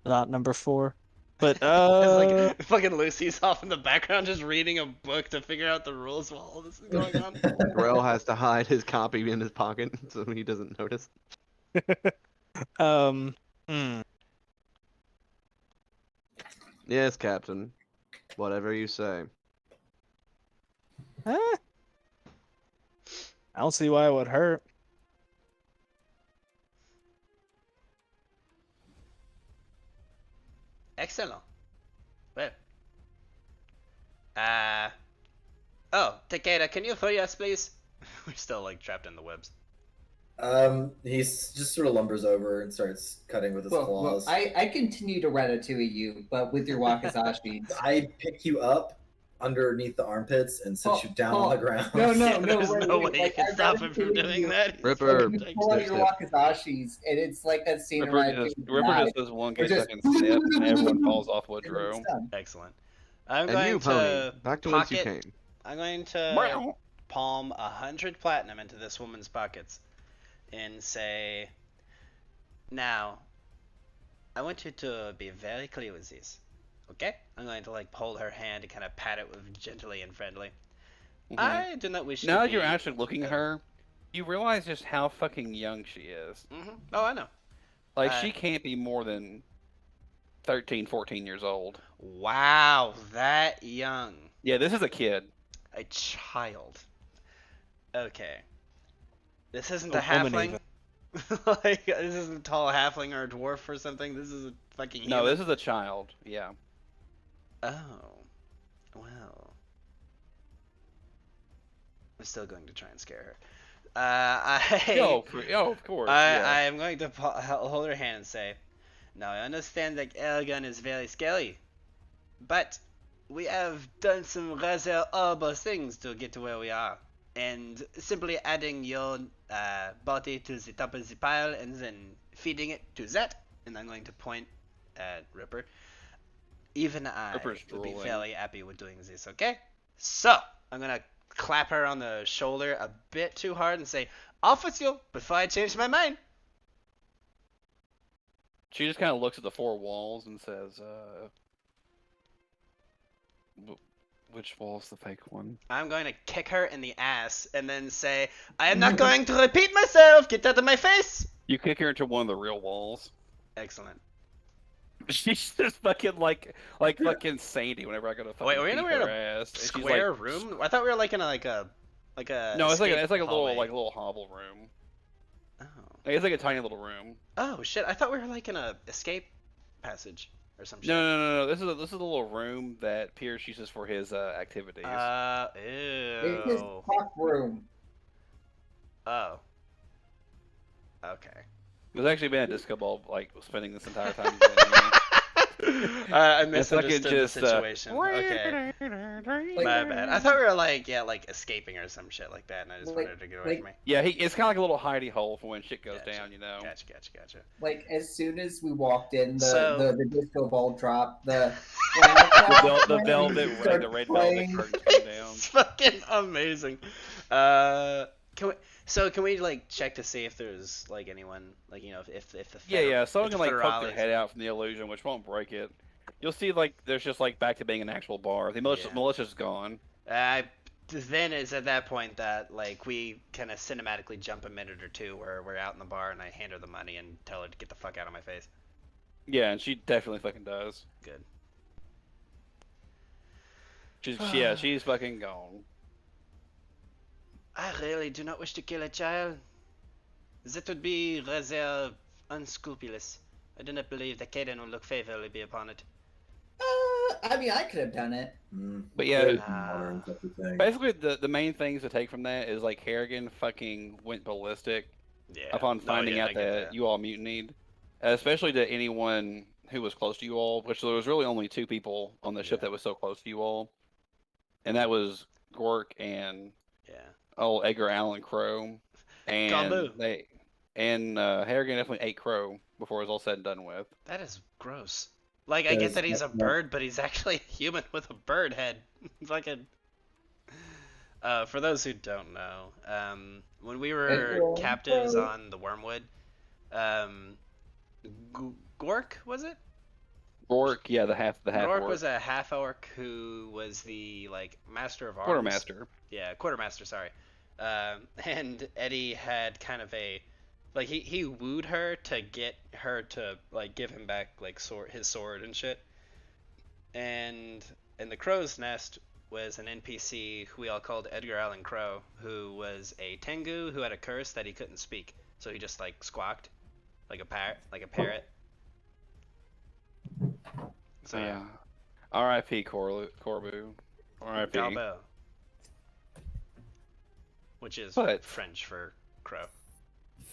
Not number 4. But It's like fucking Lucy's off in the background just reading a book to figure out the rules while all this is going on. Grell has to hide his copy in his pocket so he doesn't notice. hmm. Yes, Captain. Whatever you say. Huh? I don't see why it would hurt. Excellent. Well. Oh, Takeda, can you free us, please? We're still like trapped in the webs. He's just sort of lumbers over and starts cutting with his Well, claws. I continue to ratatouille you, but with your wakizashis. I pick you up underneath the armpits and sit you down on the ground. No, Yeah, no, there's wait, no wait, way like, you can I stop him from ratatouille doing you, that. Ripper. Like, you pull out your wakizashis, and it's like that scene in Ripper just does one good just- second step, and everyone falls off Woodrow. Excellent. I'm And going you, to Pony, back to whence you pocket. came. I'm going to palm 100 platinum into this woman's pockets and say, now, I want you to be very clear with this, okay? I'm going to like hold her hand and kind of pat it with gently and friendly. I do not wish Now to that be... you're actually looking at her, you realize just how fucking young she is. Oh, I know. Like, she can't be more than 13, 14 years old. Wow, that young. Yeah, this is a kid. A child. Okay. This isn't A a woman halfling. even. Like, this isn't a tall halfling or a dwarf or something. This is a fucking human. No, this is a child. Yeah. Oh. Well. I'm still going to try and scare her. Of course. I am going to hold her hand and say, now I understand that Aragon is very scary, but we have done some rather horrible things to get to where we are. And simply adding your body to the top of the pile and then feeding it to that, and I'm going to point at Ripper. Even I Ripper's would be drooling. fairly happy with doing this, okay? So, I'm going to clap her on the shoulder a bit too hard and say, off with you before I change my mind. She just kind of looks at the four walls and says, which wall's the fake one? I'm going to kick her in the ass and then say, I am not going to repeat myself. Get out of my face. You kick her into one of the real walls. Excellent. She's just fucking like fucking Sandy whenever I go to fucking Wait, are we in beat a her ass. And she's square like, room? I thought we were like in a No, it's like escape a hallway. little hovel room. Oh. Like, it's like a tiny little room. Oh shit! I thought we were like in a escape passage or some shit. No. This is a little room that Pierce uses for his activities. It's his Ew. talk room. Oh. Okay. There's actually been a disco ball like spinning this entire time. He's been here. I It's like it misunderstood just, the situation. Okay. My bad. I thought we were like escaping or some shit like that, and I just wanted her to get away from me. Yeah, it's kind of like a little hidey hole for when shit goes Gotcha. down, you know. Gotcha. Like as soon as we walked in, So- the disco ball dropped. The The velvet, started the red playing. velvet curtains come down. It's fucking amazing. Can we like check to see if there's like anyone like if the Yeah. Someone if can the like poke their federales- head out from the illusion, which won't break it. You'll see like there's just like back to being an actual bar. The militia's gone. Then it's at that point that like we kind of cinematically jump a minute or two where we're out in the bar and I hand her the money and tell her to get the fuck out of my face. Yeah, and she definitely fucking does. Good. She's fucking gone. I really do not wish to kill a child. That would be rather unscrupulous. I do not believe that Caden will look favorably upon it. I mean, I could have done it. But yeah, There's modern type of thing. basically the main things to take from that is like Harrigan fucking went ballistic Yeah. upon finding I out get that you all mutinied, especially to anyone who was close to you all, which there was really only two people on the ship that was so close to you all, and that was Gork and old Edgar Allan Crow, and Combo. Harrigan definitely ate Crow before it was all said and done with. That is gross. Like, I get that he's a bird, but he's actually a human with a bird head. Fucking. For those who don't know, when we were captives on the Wormwood, Gork, was it? Gork, yeah, the half Gork orc. was a half orc who was the like master of arms. Quartermaster. Yeah, quartermaster. Sorry. And Eddie had kind of a like he wooed her to get her to like give him back like his sword and shit. and in the crow's nest was an NPC who we all called Edgar Allan Crow, who was a Tengu who had a curse that he couldn't speak, so he just like squawked like a parrot. So yeah, R.I.P. Corbu. R.I.P. Galbo, which is But- French for crow.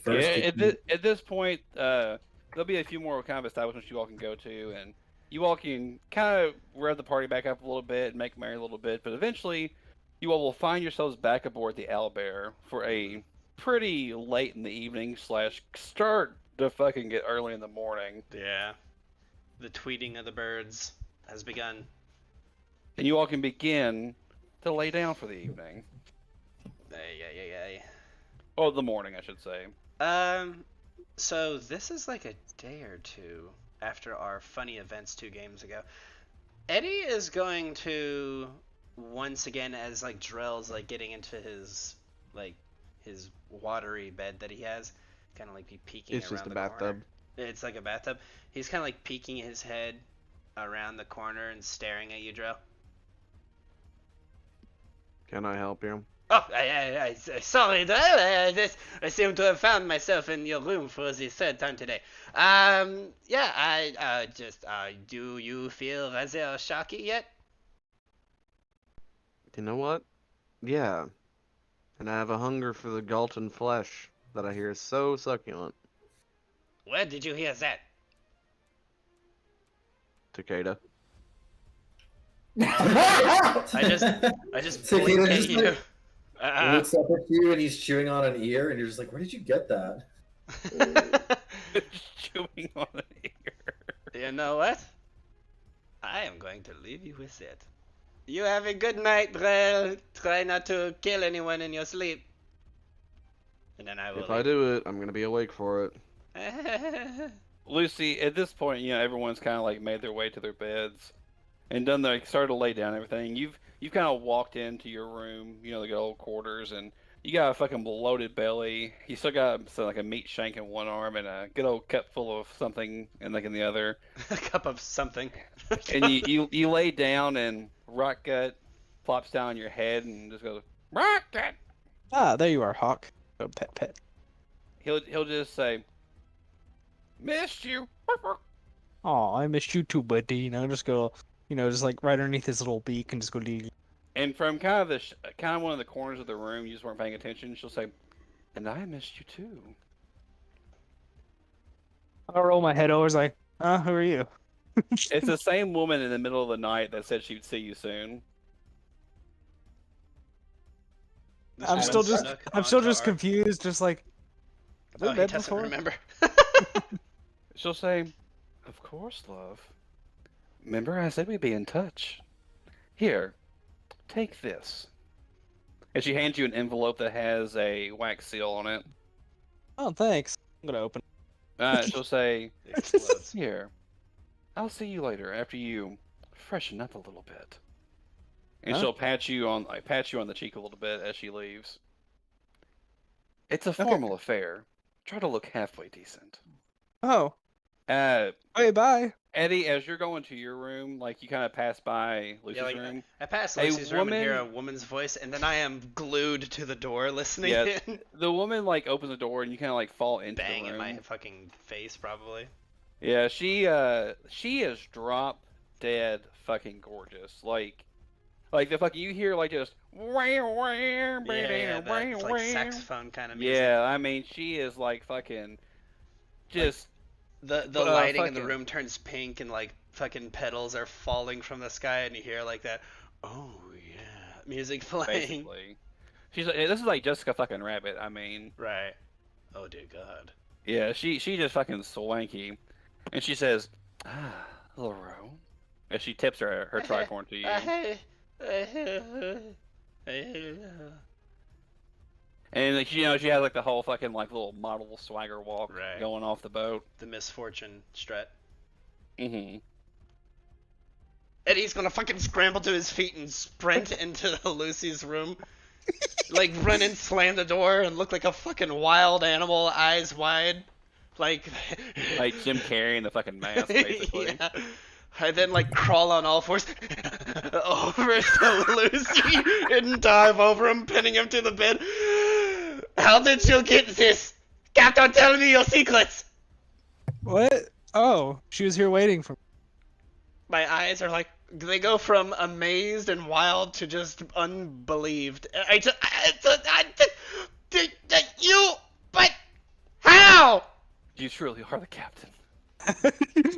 First, Yeah, at this point, there'll be a few more kind of establishments you all can go to, and you all can kind of rev the party back up a little bit and make merry a little bit, but eventually, you all will find yourselves back aboard the Owlbear for a pretty late in the evening / start to fucking get early in the morning, Yeah, the tweeting of the birds has begun. and you all can begin to lay down for the evening. Ay. Or the morning, I should say. So this is like a day or two after our funny events 2 games ago. Eddie is going to once again, as like Drell's like getting into his watery bed that he has, kind of like be peeking It's around just a the bathtub. corner. It's like a bathtub. He's kind of like peeking his head around the corner and staring at you, Drell. Can I help you? Oh, sorry, Drell. I seem to have found myself in your room for the 3rd time today. Yeah, I just, do you feel rather shocky yet? You know what? Yeah. And I have a hunger for the Galton flesh that I hear is so succulent. Where did you hear that? Takeda. I just Cicada blinked at just you. He looks up at you and he's chewing on an ear, and you're just like, where did you get that? Chewing on an ear. You know what? I am going to leave you with it. You have a good night, Drell. Try not to kill anyone in your sleep. And then I will. If I do it, I'm gonna be awake for it. Lucy, at this point, everyone's kind of like made their way to their beds and done their started to lay down and everything. You've kind of walked into your room, the good old quarters, and you got a fucking bloated belly. You still got like a meat shank in one arm and a good old cup full of something in the other. A cup of something. And you lay down and Rockgut plops down on your head and just goes, Rockgut! Ah, there you are, Hawk. Oh, pet. He'll just say, missed you. Aw, I missed you too, buddy. Just go, just like right underneath his little beak and just go leave. And from kind of one of the corners of the room, you just weren't paying attention. She'll say, "And I missed you too." I'll roll my head over. It's like, who are you? It's the same woman in the middle of the night that said she'd see you soon. I'm still just confused, just like. Oh, he met doesn't before? remember. She'll say, "Of course, love. Remember I said we'd be in touch. Here, take this." And she hands you an envelope that has a wax seal on it. Oh, thanks. I'm gonna open. She'll say, It explodes. "Here, I'll see you later after you freshen up a little bit." And Huh? she'll pat you on the cheek a little bit as she leaves. It's a Okay. formal affair. Try to look halfway decent. Oh, Uh, hey, bye. Eddie, as you're going to your room, like you kind of pass by Lucy's Yeah, like, room. I pass A Lucy's room and hear a woman- woman's voice, and then I am glued to the door listening Yeah. in. The woman like opens the door and you kind of like fall into Bang the in room. my fucking face, probably. Yeah, she is drop dead fucking gorgeous. Like the fucking you hear like just Yeah, that like saxophone kind of music. Yeah, I mean she is like fucking just The lighting in the room turns pink and like fucking petals are falling from the sky and you hear like that, oh yeah, music playing. basically. She's like, this is like Jessica fucking Rabbit. I mean, Right. Oh dear God. yeah, she just fucking swanky, and she says, Loro, as she tips her tricorn to you. And like, she has like the whole fucking like little model swagger walk Right. going off the boat. The misfortune strut. Mm-hmm. Eddie's gonna fucking scramble to his feet and sprint into Lucy's room. Like run and slam the door and look like a fucking wild animal, eyes wide. Like Like Jim Carrey in the fucking mask, basically. Yeah. I then like crawl on all fours over to Lucy and dive over him, pinning him to the bed. How did you get this? Captain, tell me your secrets. What? Oh, she was here waiting for me. My eyes are like, they go from amazed and wild to just unbelieved. You, but how? You truly are the captain.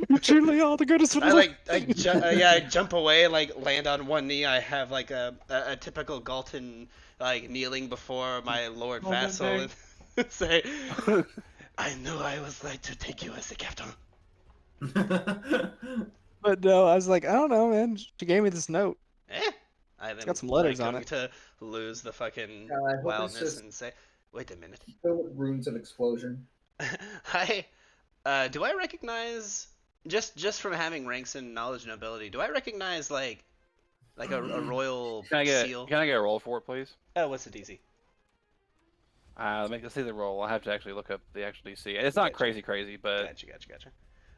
You truly are the greatest one. I jump away, like land on one knee. I have like a typical Galton, like kneeling before my lord Oh, vassal that and say, I knew I was right to take you as the captain. But no, I was like, I don't know, man. She gave me this note. I then got some letters like, on going it. to lose the fucking I hope it's wildness just- and say, wait a minute. Filled with runes of explosion. Do I recognize just from having ranks in knowledge and ability? Do I recognize like a royal Can I get seal? Can I get a roll for it, please? Oh, what's the DC? Let's see the roll. I have to actually look up the actual DC. It's not Gotcha. crazy, but Gotcha.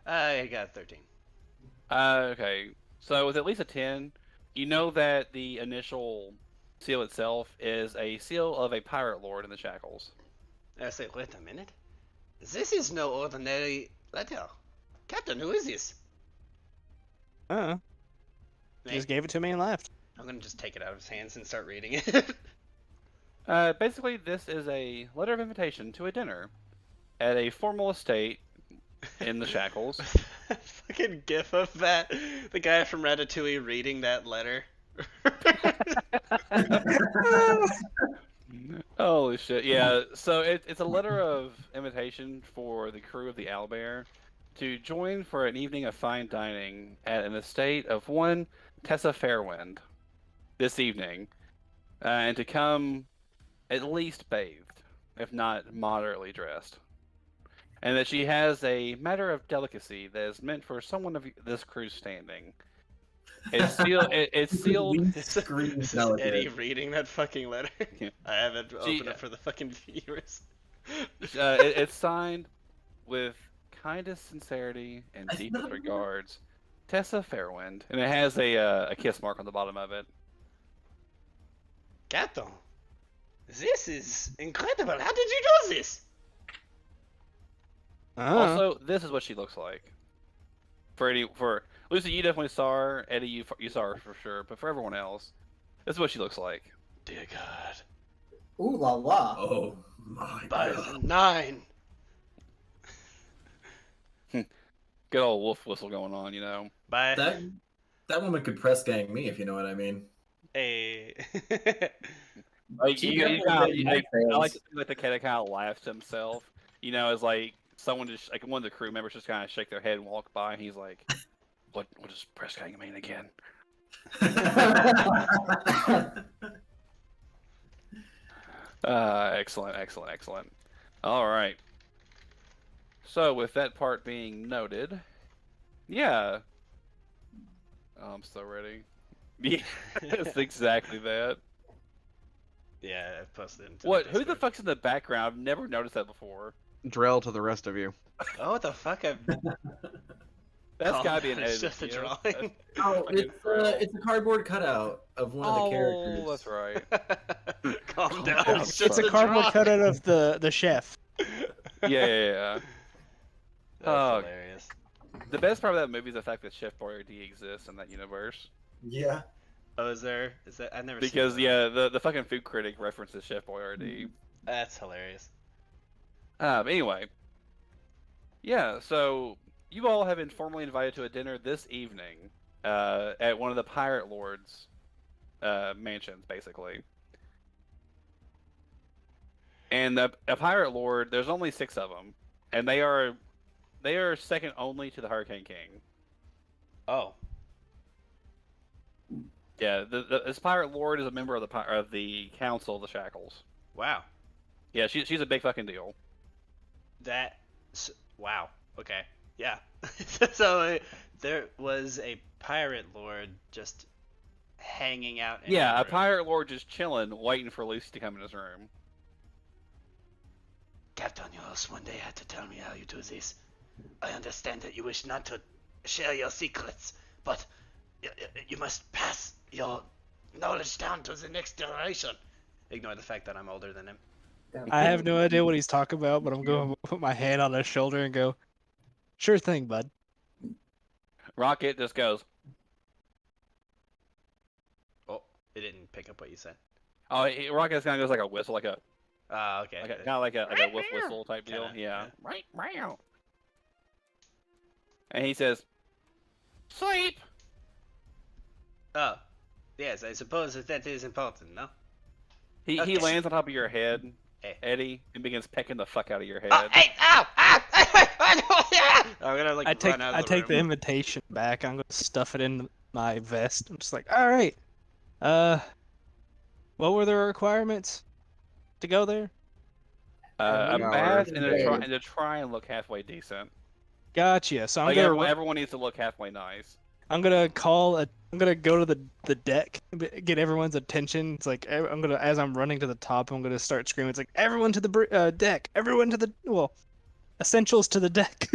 I got 13. okay. So with at least a 10, you know that the initial seal itself is a seal of a pirate lord in the Shackles. I say, wait a minute. This is no ordinary letter. Captain, who is this? She just gave it to me and left. I'm gonna just take it out of his hands and start reading it. Basically, this is a letter of invitation to a dinner at a formal estate in the Shackles. Fucking gif of that. The guy from Ratatouille reading that letter. Holy shit! Yeah, so it's a letter of invitation for the crew of the Owlbear to join for an evening of fine dining at an estate of one Tessa Fairwind this evening, and to come at least bathed, if not moderately dressed, and that she has a matter of delicacy that is meant for someone of this crew's standing. It's sealed. It's sealed. This is Eddie reading that fucking letter. Yeah. I haven't opened it for the fucking viewers. It's signed with kindest sincerity and deepest regards, Tessa Fairwind, and it has a kiss mark on the bottom of it. Captain, this is incredible. How did you do this? Also, this is what she looks like. For Lucy, you definitely saw her. Eddie, you saw her for sure. But for everyone else, this is what she looks like. Dear God. Ooh la la. Oh my By god. the 9. Good old wolf whistle going on, you know. By That woman could press gang me, if you know what I mean. a. Like, She you definitely kind of, made my I like face. to think that the cat kind of laughs to himself. You know, as like someone just like one of the crew members just kind of shake their head and walk by, and he's like, "What does press gang mean again?" Excellent. All right. So with that part being noted, yeah. Oh, I'm so ready. Yeah, it's exactly that. Yeah, I posted it into What? Who the Discord. fuck's in the background? I've never noticed that before. Drell to the rest of you. Oh, what the fuck? I've That's gotta be an It's edit. just a you know? drawing. Oh, Fucking it's a cardboard cutout of one of the characters. Oh, that's right. Calm down. down, It's just It's a cardboard drawing. cutout of the chef. Yeah. That's Oh, hilarious. The best part of that movie is the fact that Chef Boyardee exists in that universe. Yeah. Oh, is that? I've never Because seen that. yeah, the fucking food critic references Chef Boyardee. That's hilarious. Anyway. Yeah, so you all have been formally invited to a dinner this evening at one of the pirate lords' mansions, basically. And a pirate lord, there's only 6 of them, and they are second only to the Hurricane King. Oh. Yeah, this pirate lord is a member of the Council of the Shackles. Wow. Yeah, she's a big fucking deal. Wow. Okay. Yeah. So there was a pirate lord just hanging out. In Yeah, your a room. pirate lord just chilling, waiting for Lucy to come in his room. Captain, you also one day had to tell me how you do this. I understand that you wish not to share your secrets, but you must pass your knowledge down to the next generation. Ignore the fact that I'm older than him. I have no idea what he's talking about, but I'm going to put my hand on his shoulder and go, "Sure thing, bud." Rocket just goes, Oh, it didn't pick up what you said. oh, Rocket kind of goes like a whistle, like a Okay. kind of like a wolf whistle type deal. Kinda, Yeah. yeah. Right, meow. And he says, "Sleep." Oh, yes. I suppose that is important, no? He Okay. lands on top of your head, Hey. Eddie, and begins pecking the fuck out of your head. Oh, hey! Ow! Ow! I'm gonna like I take run out I of the take the room. invitation back. I'm going to stuff it in my vest. I'm just like, "All right. What were the requirements to go there?" A No, bath it's and good. to try and look halfway decent. Gotcha. So Like everyone needs to look halfway nice. I'm gonna go to the deck, get everyone's attention. It's like as I'm running to the top, I'm gonna start screaming. It's like, "Everyone to the deck! Everyone to the essentials to the deck!"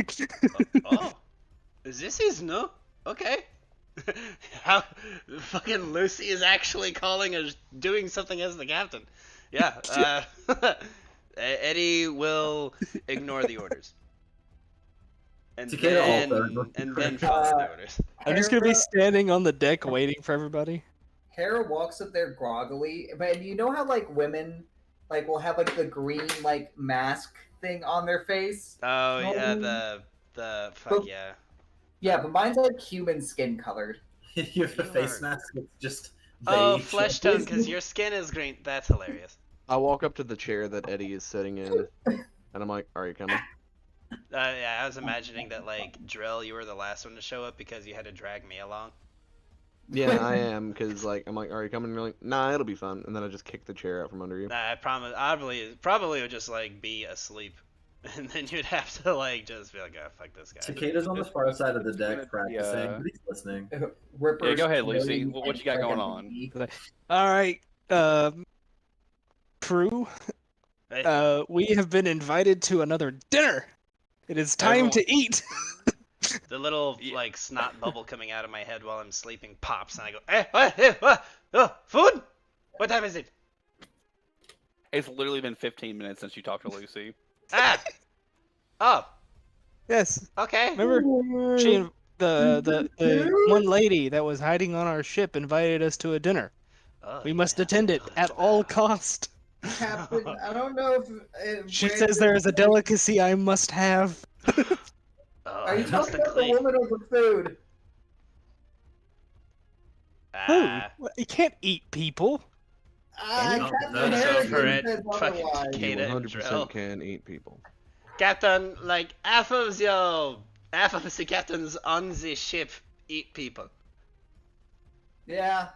Oh, this is new. Okay. How fucking Lucy is actually calling or doing something as the captain. Yeah. Eddie will ignore the orders. And Cicada then, also. and then follow the orders. I'm just gonna be standing on the deck waiting for everybody. Hera walks up there groggily, but you know how like women like will have like the green like mask thing on their face? Oh yeah, Um, the fuck but- yeah. Yeah, but mine's like human skin colored. You have a You face are- mask that's just Oh, beige. flesh tone, because your skin is green. That's hilarious. I walk up to the chair that Eddie is sitting in, and I'm like, "Are you coming?" Yeah, I was imagining that like Drill, you were the last one to show up because you had to drag me along. Yeah, I am, cause like I'm like, "Are you coming?" And you're like, "Nah, it'll be fun." And then I just kick the chair out from under you. Nah, I promise. Probably would just like be asleep, and then you'd have to like just be like, "Oh, fuck this guy." Cicada's on the far side of the deck practicing, Yeah. but he's listening. Rippers Yeah, go ahead, Lucy. million What you got going on? MVP. All right, crew. Hey, We have been invited to another dinner. It is time to eat. the little Yeah. like snot bubble coming out of my head while I'm sleeping pops, and I go, what? Oh, food? What time is it? It's literally been 15 minutes since you talked to Lucy. Ah! Oh, Yes. okay. Remember, the one lady that was hiding on our ship invited us to a dinner. Oh, We must yeah. attend it Oh, at that's all bad. Captain, cost. I don't know if She says there is a delicacy I must have. Oh, Are you I must talking about the agree. woman or the food? Ah, Food? You can't eat people. No, Captain no, so Harrison for it, says fucking otherwise. You Cicada and 100% Drill. can eat people. Captain, like half of the captains on the ship eat people. Yeah.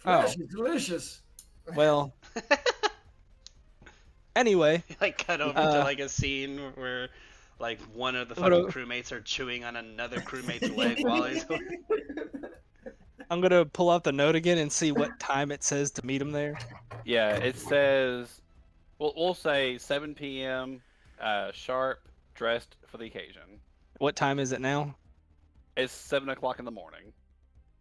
Oh, She's delicious. well. Anyway, Like cut over to like a scene where like one of the What fucking a- crewmates are chewing on another crewmate's leg while he's I'm gonna pull out the note again and see what time it says to meet him there. Yeah, it says, we'll say 7 p.m. Sharp, dressed for the occasion. What time is it now? It's 7 o'clock in the morning.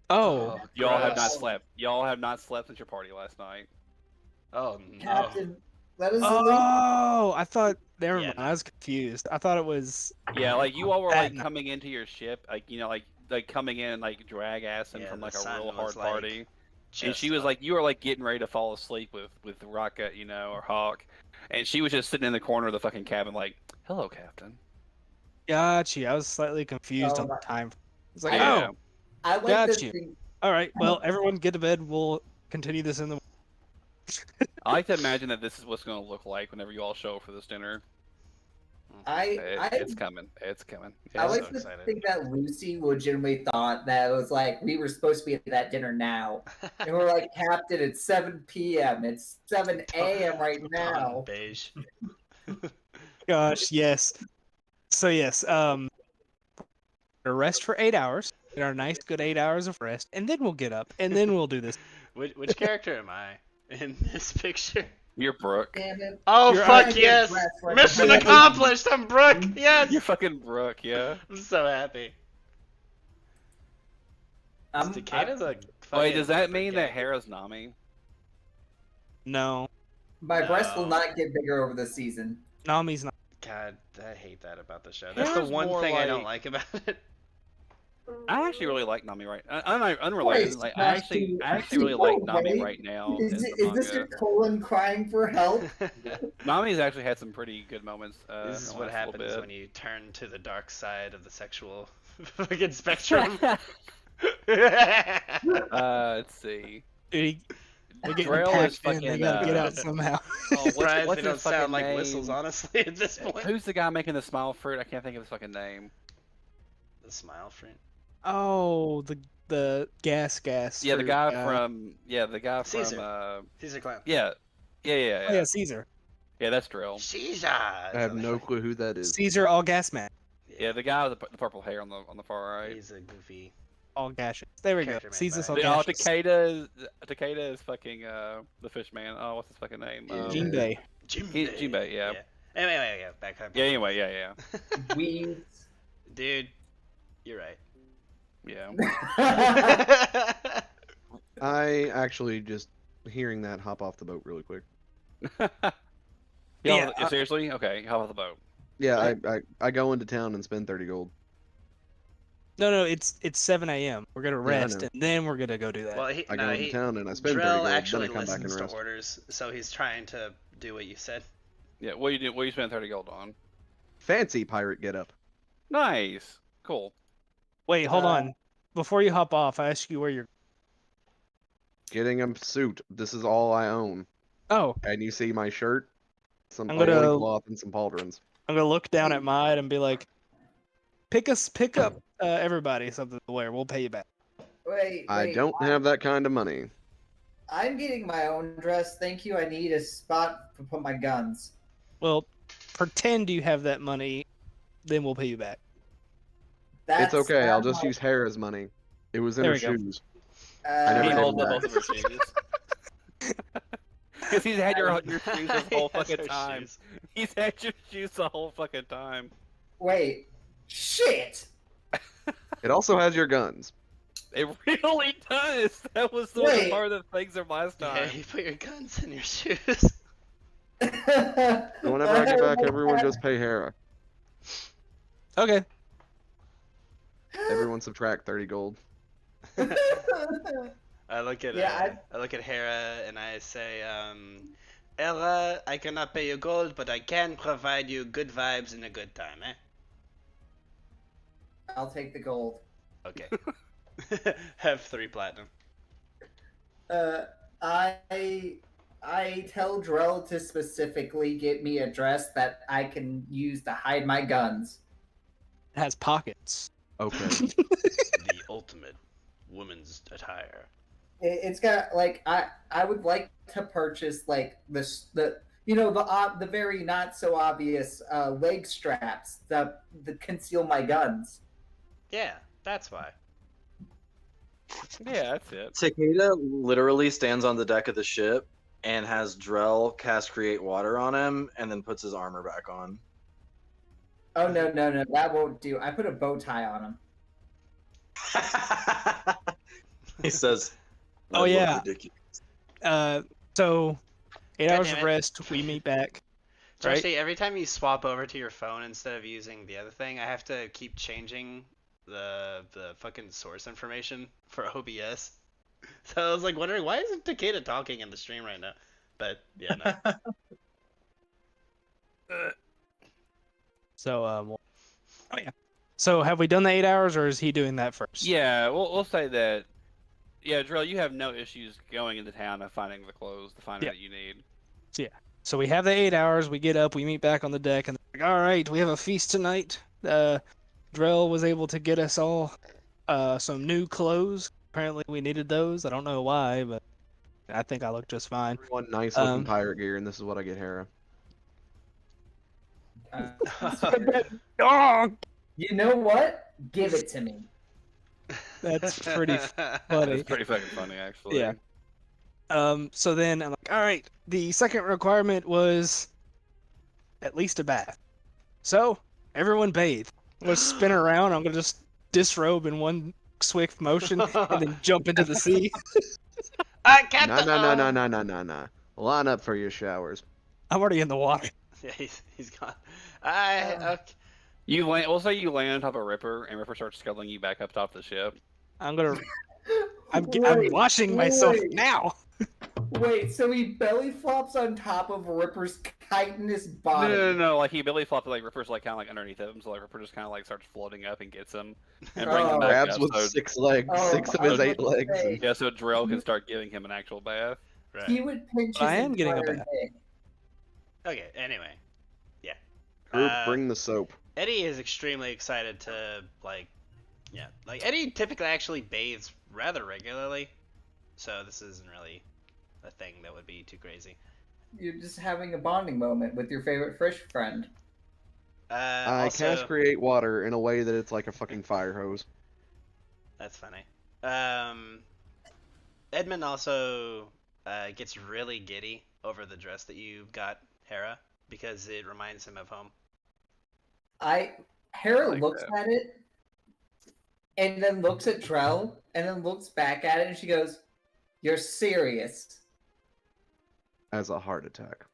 Oh, Y'all have not gross. slept. Y'all have not slept since your party last night. Oh no. Captain, let us leave. oh! I thought. Never Yeah, mind. no. I was confused. I thought it was. Yeah, like you all were That like night. coming into your ship, like like coming in and like drag assing Yeah, from the like a sun real was, hard like, party. And Just she was like, you were like getting ready to fall asleep with Rocket, or Hawk, and she was just sitting in the corner of the fucking cabin, like, "Hello, Captain." Gotcha. I was slightly confused Oh, on the my- time. It's like, Yeah. oh, I like got this you. thing. all right. Well, everyone get to bed. We'll continue this in the. I like to imagine that this is what's going to look like whenever you all show up for this dinner. It's coming. It's coming. I I'm like so to excited. think that Lucy legitimately thought that it was like we were supposed to be at that dinner now, and we're like, Captain, it's 7 p.m. It's 7 a.m. right now. Beige. Gosh, yes. So yes, rest for 8 hours. Get our nice, good 8 hours of rest, and then we'll get up, and then we'll do this. Which character am I in this picture? You're Brooke. Damn it. Oh You're fuck right. yes! Rest right Mission now. accomplished. I'm Brooke. Yes. You're fucking Brooke, yeah. I'm so happy. Takada's a Wait, fucking does that mean that gag. Hera's Nami? No, My breast will No. not get bigger over the season. Nami's not. God, I hate that about the show. That's the Hera's one more thing I don't like- like about it. I actually really like Nami right. Unrelated. Wait, Like I actually really like Nami right now. in the Is this your manga. colon crying for help? Nami's actually had some pretty good moments. This is in the what last little happens bit. when you turn to the dark side of the sexual fucking spectrum. Let's see. Dude, they're getting Drell is packed in. They fucking, gotta get out uh, somehow. Oh, Surprised what's they don't his fucking sound like name? whistles, honestly, at this point. Who's the guy making the smile fruit? I can't think of his fucking name. The smile friend. Oh, the gas. Yeah, the fruit guy from Caesar. Caesar Clown. yeah. Oh yeah, Caesar. Yeah, that's Drill. Caesar. I have no clue who that is. Caesar all gas man. Yeah, the guy with the purple hair on the far right. He's a goofy. All gaseous. There we go. Character made Caesar's by- all Oh, gaseous. Takeda is fucking the fish man. Oh, what's his fucking name? Jinbei. Jinbei, yeah. Anyway, back up. Yeah, anyway, yeah. Weeds. Dude, you're right. Yeah. I actually just hearing that hop off the boat really quick. Yeah, Seriously? Okay, how about the boat? Yeah, I go into town and spend 30 gold. No, it's 7 a.m. We're gonna I rest know. and then we're gonna go do that. Well, I go into town and I spend 30 Drell gold, then actually I come back and listens to rest. orders, so he's trying to do what you said. Yeah, what you spend 30 gold on? Fancy pirate get up. Nice. Cool. Wait, hold on. Before you hop off, I ask you where you're. Getting a suit. This is all I own. Oh, And you see my shirt, some I'm gonna- loincloth, and some pauldrons. I'm gonna look down at mine and be like, pick up everybody something to wear. We'll pay you back. Wait, I don't have that kind of money. I'm getting my own dress. Thank you. I need a spot to put my guns. Well, pretend you have that money, then we'll pay you back. That's It's okay. I'll not just how- use Hera's money. It was in There her we go. shoes. He never Uh, gave holds him up that. both of her shoes. Because he's had your shoes this whole He has fucking her time. shoes. He's had your shoes the whole fucking time. wait. Shit. It also has your guns. It really does. That was the Wait. part of the things from last Yeah, time. you put your guns in your shoes. So whenever I get back, everyone just pay Hera. Okay. Everyone subtract 30 gold. I look at Yeah, I look at Hera and I say, Hera, I cannot pay you gold, but I can provide you good vibes and a good time, eh? I'll take the gold. Okay. Have 3 platinum. I tell Drell to specifically get me a dress that I can use to hide my guns. It has pockets. Okay. The ultimate woman's attire. It's got like I would like to purchase like the very not so obvious leg straps that conceal my guns. Yeah, that's why. Yeah, that's it. Takeda literally stands on the deck of the ship and has Drell cast Create Water on him and then puts his armor back on. Oh no, that won't do. I put a bow tie on him. He says, Oh, "I look yeah. ridiculous." So 8 God hours damn of it. rest. We meet back. So Right. actually, every time you swap over to your phone instead of using the other thing, I have to keep changing the fucking source information for OBS. So I was like wondering, why isn't Takeda talking in the stream right now? But yeah, no. So oh yeah. So have we done the 8 hours, or is he doing that first? Yeah, we'll say that. Yeah, Drill, you have no issues going into town and finding the clothes, the finder Yeah. that you need. So we have the 8 hours. We get up. We meet back on the deck, and they're like, all right, we have a feast tonight. Drell was able to get us all some new clothes. Apparently, we needed those. I don't know why, but I think I look just fine. One nice looking Um, pirate gear, and this is what I get Hera. Oh, You know what? Give it to me. that's pretty That's funny. pretty fucking funny, actually. Yeah. So then I'm like, all right, the second requirement was at least a bath. So everyone bathe. Let's spin around. I'm gonna just disrobe in one swift motion and then jump into the sea. I can't. No. Line up for your showers. I'm already in the water. Yeah, he's gone. Okay. You land. We'll say you land on top of Ripper, and Ripper starts scuttling you back up top of the ship. I'm I'm Wait, washing myself wait. now. Wait, so he belly flops on top of Ripper's chitinous body. No. Like he belly flopped, like Ripper's like kind of like underneath him, so like Ripper just kind of like starts floating up and gets him and brings him Oh. back Grabs up. with So, 6 legs, Oh, 6 of I his was 8 about to legs. say. And... yeah, so Drell can start giving him an actual bath. Right. He would pinch I his am getting a entire bath. dick. Okay. Anyway. Yeah. Group, bring the soap. Eddie is extremely excited to like Eddie typically actually bathes rather regularly, so this isn't really a thing that would be too crazy. You're just having a bonding moment with your favorite fish friend. I Also, cast create water in a way that it's like a fucking fire hose. that's funny. Edmund also gets really giddy over the dress that you got, Hera, because it reminds him of home. Hera like looks that. at it, and then looks at Drell, and then looks back at it, and she goes, "You're serious?" As a heart attack.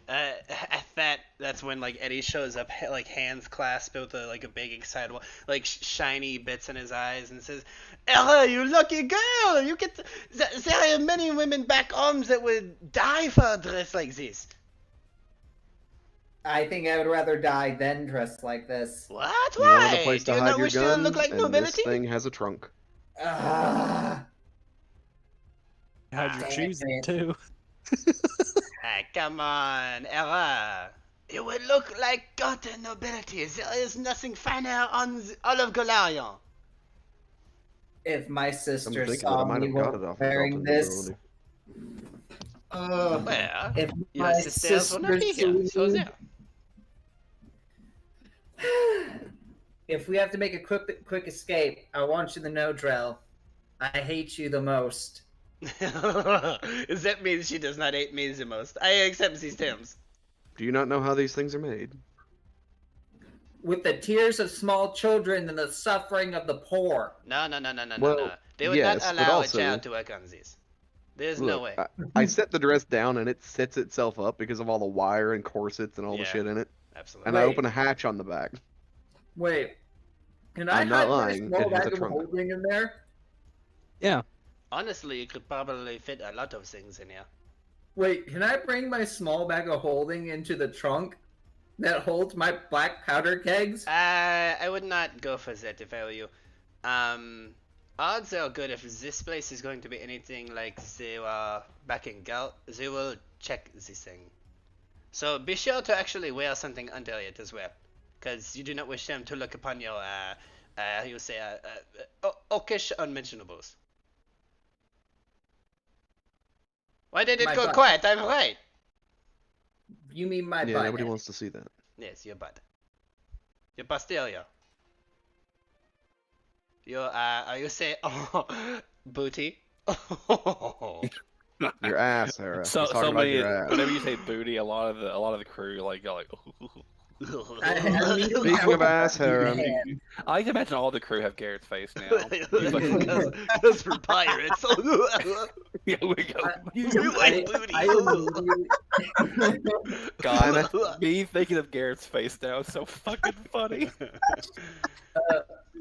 At that's when like Eddie shows up, like hands clasped with a big excited, like shiny bits in his eyes, and says, "Ella, you lucky girl! You get there are many women back home that would die for a dress like this." I think I would rather die than dress like this. What? You wanted a Why? place Do to you hide not your wish to guns, look like and nobility? this thing has a trunk. Ah, Hide your Damn shoes in it. too. Ah, come on, Ella. You would look like goddamn nobility. There is nothing finer on all of Golarion. if my I'm sister thinking that I saw might me have got it off of wearing Dalton this, Ability. Well, if your my sisters will not be sister here, so saw there. If we have to make a quick escape, I want you to know, Drell, I hate you the most. That means she does not hate me the most. I accept these terms. Do you not know how these things are made? With the tears of small children and the suffering of the poor. No. Well, They would yes, not but allow also- a child to work on this. There's no Look, way. I set the dress down and it sets itself up because of all the wire and corsets and all the Yeah. shit in it. Absolutely. And I Wait. open a hatch on the back. Wait, can I I'm not hide my lying, small it has a bag of trunk. holding in there? Yeah. Honestly, you could probably fit a lot of things in here. Wait, can I bring my small bag of holding into the trunk that holds my black powder kegs? I would not go for that if I were you. Odds are good if this place is going to be anything like they were back in Galt, they will check this thing. So be sure to actually wear something under it as well, because you do not wish them to look upon your, how you say, oakish unmentionables. Why did it My go butt. quiet? I'm right. You mean my Yeah, butt? nobody wants to see that. Yes, your butt. Your posterior. Your, you say, oh, booty. Your ass, Sarah. So He's talking about somebody, your ass. whenever you say booty, a lot of the crew like go like. I immediately Speaking have of a ass button in hair, my hand. I like to imagine all the crew have Garrett's face now. Those for pirates. Yeah, we go. You like booty. I immediately- God, me thinking of Garrett's face now is so fucking funny.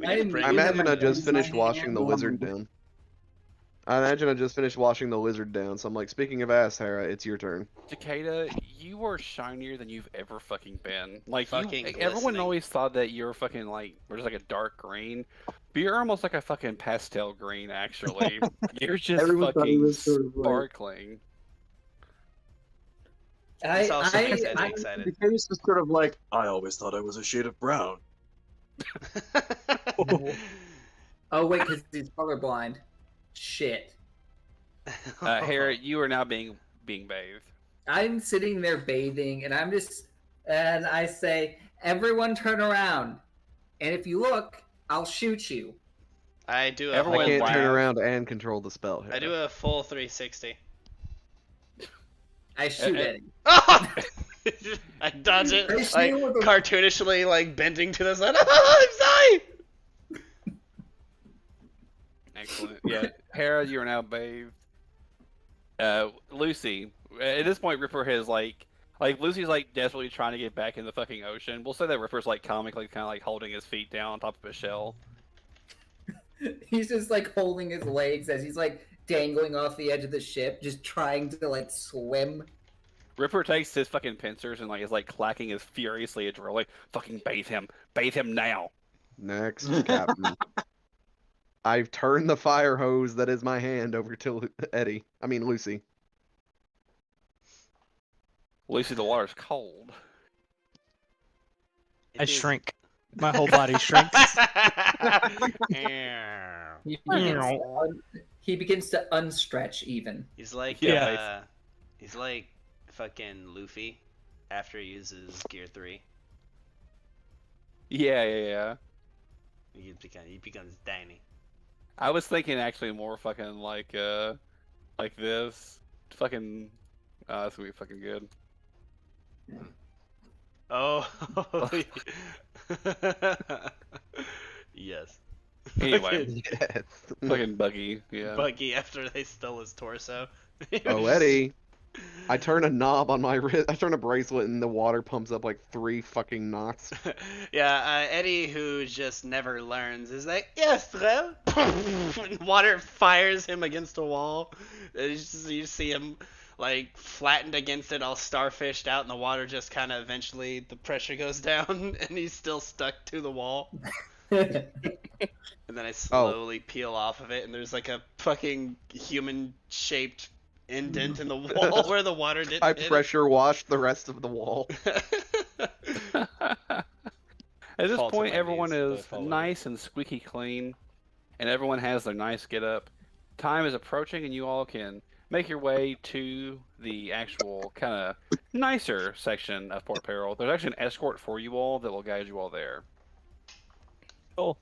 I imagine I just finished washing the lizard down. I imagine I just finished washing the lizard down, so I'm like, speaking of ass, Hera, it's your turn. Takeda, you are shinier than you've ever fucking been. Like, Fucking everyone glistening. always thought that you were fucking like, or just like a dark green. But you're almost like a fucking pastel green, actually. You're just Everyone thought he fucking was sort of like- sparkling. This also makes Eddie The excited. case was sort of like, I always thought I was a shade of brown. Oh wait, because he's colorblind. Shit. Harriet, you are now being bathed. I'm sitting there bathing, and and I say, "Everyone, turn around, and if you look, I'll shoot you." I do a Everyone I can't turn wow. around and control the spell. Hera. I do a full 360. I shoot at him. I dodge it, I shoot like with a- cartoonishly, like bending to the side. I'm sorry. Excellent. Yeah, Hera, you are now bathed. Lucy. At this point, Ripper has like Lucy's like desperately trying to get back in the fucking ocean. We'll say that Ripper's like comically kind of like holding his feet down on top of a shell. He's just like holding his legs as he's like dangling off the edge of the ship, just trying to like swim. Ripper takes his fucking pincers and like is like clacking as furiously at Drill, like fucking bathe him now. Next, Captain. I've turned the fire hose that is my hand over to Lucy. Lucy, the water's cold. I shrink. My whole body shrinks. He begins to unstretch even. He's like Yeah. He's like fucking Luffy after he uses Gear 3. Yeah. He becomes tiny. I was thinking actually more fucking like this. Fucking that's gonna be fucking good. Oh. Yes. Anyway, Yes. fucking Buggy, yeah. Buggy after they stole his torso. Oh, Eddie. I turn a knob on my wrist. I turn a bracelet and the water pumps up like 3 fucking knots. Yeah, Eddie, who just never learns, is like, yes, bro. And water fires him against a wall. And you see him like flattened against it, all starfished out, and the water just kind of eventually the pressure goes down, and he's still stuck to the wall. And then I slowly peel off of it, and there's like a fucking human-shaped indent in the wall where the water didn't I hit it. pressure washed the rest of the wall. At this Fault point, of my everyone knees, is but follow nice and squeaky clean, and everyone has their nice get up. Time is approaching, and you all can make your way to the actual kind of nicer section of Port Peril. There's actually an escort for you all that will guide you all there. Cool.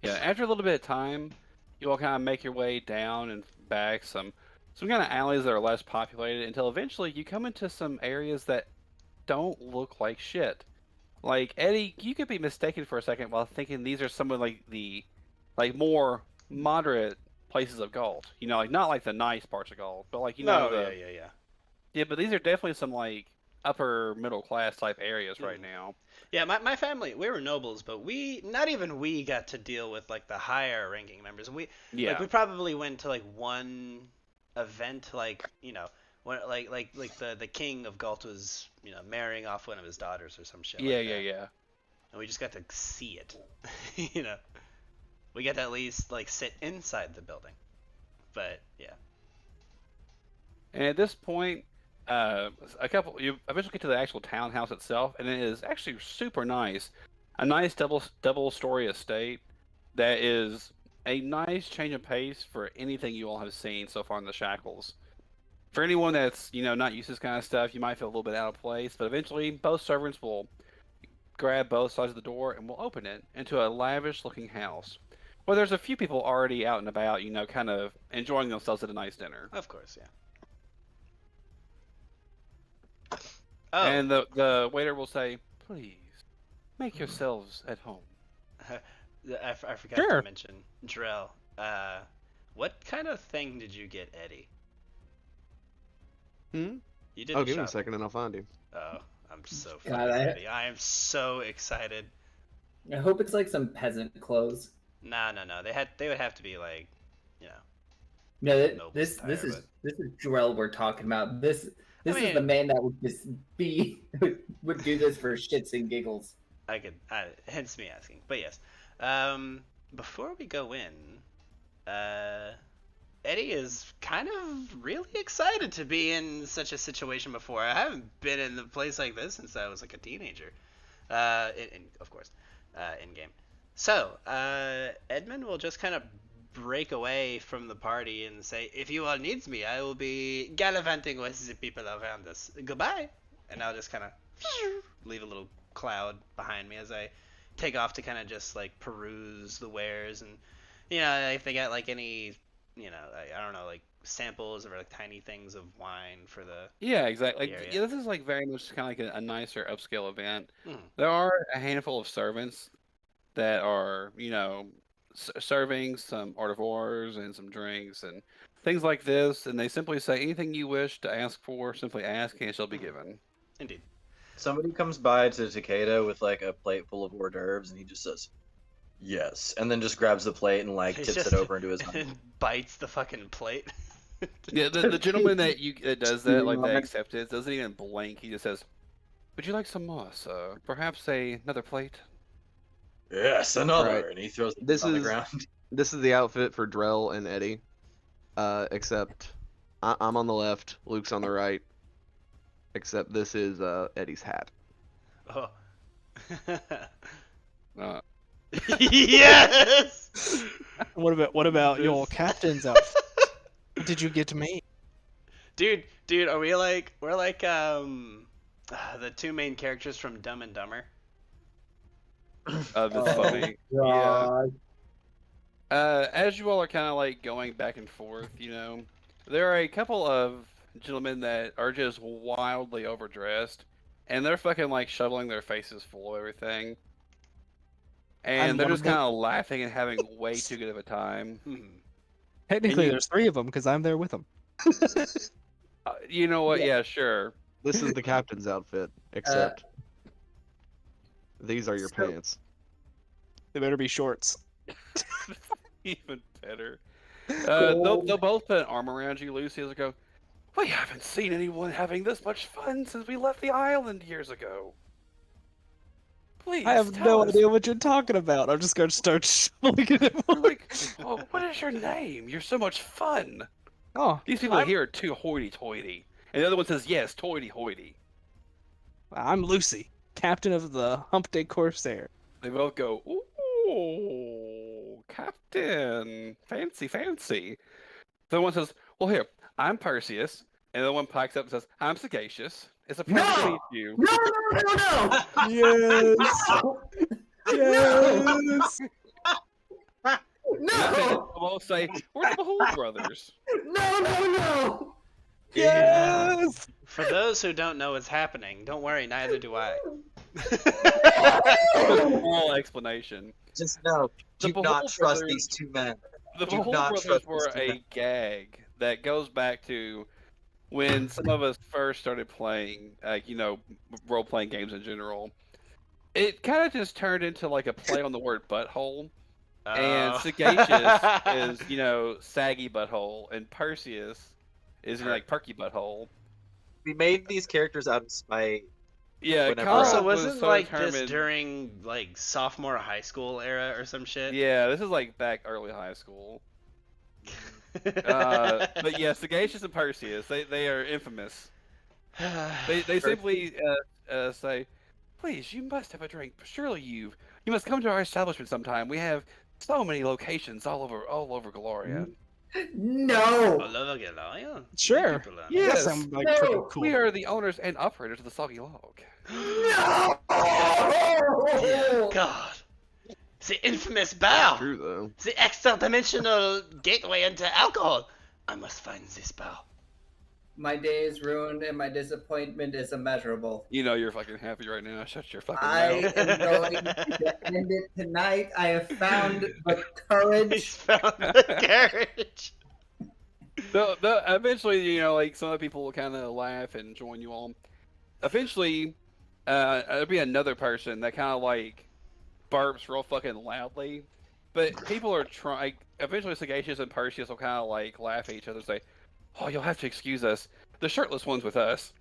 Yeah, after a little bit of time, you all kind of make your way down and back some kind of alleys that are less populated until eventually you come into some areas that don't look like shit. Like, Eddie, you could be mistaken for a second while thinking these are some of like the more moderate places of Gault. You know, like not like the nice parts of Gault, but like yeah, but these are definitely some like upper middle class type areas right now. Yeah, my family, we were nobles, but not even we got to deal with like the higher ranking members. We probably went to like one event, like, you know, when like the king of Gault was, you know, marrying off one of his daughters or some shit. Yeah, like that. yeah. And we just got to see it. You know, we got to at least like sit inside the building. But yeah. And at this point, you eventually get to the actual townhouse itself, and it is actually super nice. A nice double story estate that is a nice change of pace for anything you all have seen so far in the Shackles. For anyone that's, you know, not used to this kind of stuff, you might feel a little bit out of place, but eventually both servants will grab both sides of the door and will open it into a lavish looking house. Well, there's a few people already out and about, you know, kind of enjoying themselves at a nice dinner. Of course, yeah. Oh. And the waiter will say, "Please, make yourselves at home." I forgot Sure. to mention, Jarrell, what kind of thing did you get Eddie? Hmm? You did Oh, the give me a shopping. second and I'll find you. Oh, I'm so fucking God, ready. I am so excited. I hope it's like some peasant clothes. No. They would have to be like, you know. No, Noble this attire, is but- this is Jarell we're talking about. This I is mean- the man that would just be would do this for shits and giggles. Hence me asking. But yes. Before we go in, Eddie is kind of really excited to be in such a situation before. I haven't been in a place like this since I was like a teenager. Of course, in game. So, Edmund will just kind of break away from the party and say, "If you all needs me, I will be gallivanting with the people around us. Goodbye." And I'll just kind of leave a little cloud behind me as I take off to kind of just like peruse the wares, and you know, if they got like any, you know, I don't know, like samples or like tiny things of wine for the Yeah, exactly. area. Yeah, this is like very much kind of like a nicer upscale event. Mhm. There are a handful of servants that are, you know, serving some hors d'oeuvres and some drinks and things like this. And they simply say, anything you wish to ask for, simply ask and it shall be given. Indeed. Somebody comes by to Takeda with like a plate full of hors d'oeuvres, and he just says, "Yes," and then just grabs the plate and like He's tips just- it over into his mouth. and bites the fucking plate. Yeah, the gentleman that does that, like that accepts it, doesn't even blink. He just says, "Would you like some more, sir? Perhaps another plate?" Yes, another, Right. and he throws it This on the is- ground. This is the outfit for Drell and Eddie. Except I'm on the left, Luke's on the right. Except this is Eddie's hat. Oh. Uh, Yes. What about your This- captain's outfit? What did you get me? Dude, are we like we're like the two main characters from Dumb and Dumber? that's funny. Yeah. As you all are kind of like going back and forth, there are a couple of gentlemen that are just wildly overdressed, and they're fucking like shoveling their faces full of everything. And I'm they're one just of them. kind of laughing and having way too good of a time. Technically, you- there's 3 of them because I'm there with them. You know what? Yeah, sure. This is the captain's outfit, except these are your so- pants. They better be shorts. Even better. They'll both put an arm around you, Lucy, as they go, "We haven't seen anyone having this much fun since we left the island years ago. Please, I have tell no us." idea what you're talking about. I'm just going to start shoveling it. We're like, "Oh, what is your name? You're so much fun. Oh, These people I'm- here are too hoity-toity." And the other one says, "Yes, toity-hoity." I'm Lucy, captain of the Hump Day Corsair. They both go, "Ooh, Captain, fancy, fancy." The one says, "Well, here, I'm Perseus," and the other one pipes up and says, "I'm Sagacious. It's a pleasure to No! meet you." No! Yes! Yes! No! We'll say, "We're the Behold brothers." No! Yes! For those who don't know what's happening, don't worry, neither do I. Full explanation. Just know, The do not Behold trust brothers- these two men. The Do Behold not brothers trust were this a man. gag that goes back to when some of us first started playing, role-playing games in general. It kind of just turned into like a play on the word butthole. And Oh. Sagacious is, saggy butthole, and Perseus is, like, perky butthole. We made these characters out of spite. Yeah, Whenever- Kara Also, was wasn't so like determined. this during like sophomore high school era or some shit? Yeah, this is like back early high school. But yeah, Sagacious and Perseus, they are infamous. They simply say, "Please, you must have a drink. Surely you must come to our establishment sometime. We have so many locations all over Gloria." No! All over Galoya? Sure. People are- Yes. That sounds like pretty No, cool. We are the owners and operators of the Soggy Log. No! Dear God. The infamous bow. True though. The extra-dimensional gateway into alcohol. I must find this bow. My day is ruined and my disappointment is immeasurable. You know you're fucking happy right now. Shut your fucking I mouth. am going to end it tonight. I have found the He's courage. found the carriage. Eventually, like some of the people will kind of laugh and join you all. Eventually, there'll be another person that kind of like burps real fucking loudly, but people are trying. Eventually, Sagacious and Perseus will kind of like laugh at each other and say, "Oh, you'll have to excuse us. The shirtless one's with us."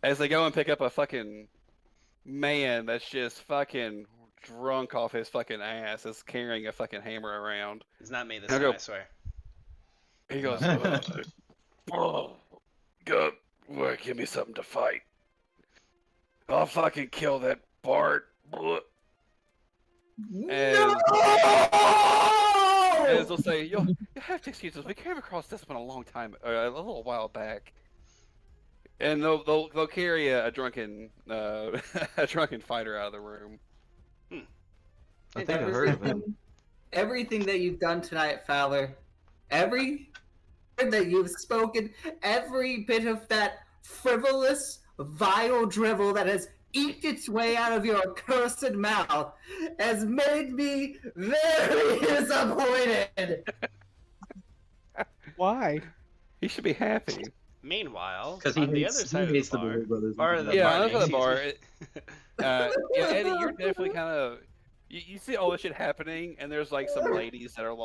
As they go and pick up a fucking man that's just fucking drunk off his fucking ass, is carrying a fucking hammer around. It's not me this I'll time, go. I swear. He goes, "Oh, good. Well, give me something to fight. I'll fucking kill that Bart." And as they'll say, you'll have to excuse us. We came across this one a little while back. And they'll carry a drunken a drunken fighter out of the room. I think I heard of him. Everything that you've done tonight, Fowler, every word that you've spoken, every bit of that frivolous, vile drivel that has eked its way out of your accursed mouth has made me very disappointed. Why? He should be happy. Meanwhile, Because he on the hates, other side of the bar, Blues Brothers. or the Yeah, bar, on the other excuse bar, me. Yeah, Eddie, you're definitely kind of you see all this shit happening, and there's like some ladies that are oh,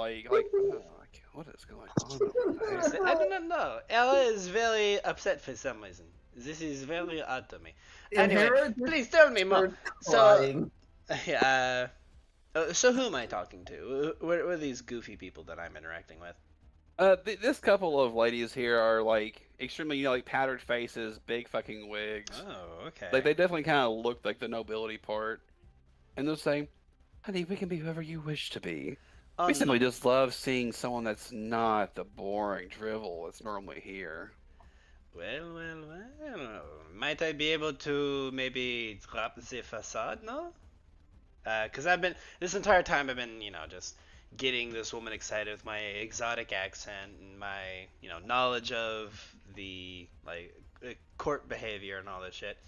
what is going on over there? I do not know. Ella is very upset for some reason. This is very odd to me. Anyway, Inherit please tell me more. So, crying. so who am I talking to? What are these goofy people that I'm interacting with? This couple of ladies here are like extremely, like powdered faces, big fucking wigs. Oh, okay. Like they definitely kind of look like the nobility part, and they'll say, "Honey, we can be whoever you wish to be. Oh, We simply no. just love seeing someone that's not the boring drivel that's normally here." Well. Might I be able to maybe drop the facade, no? Because this entire time I've been, just getting this woman excited with my exotic accent and my, knowledge of the, court behavior and all this shit.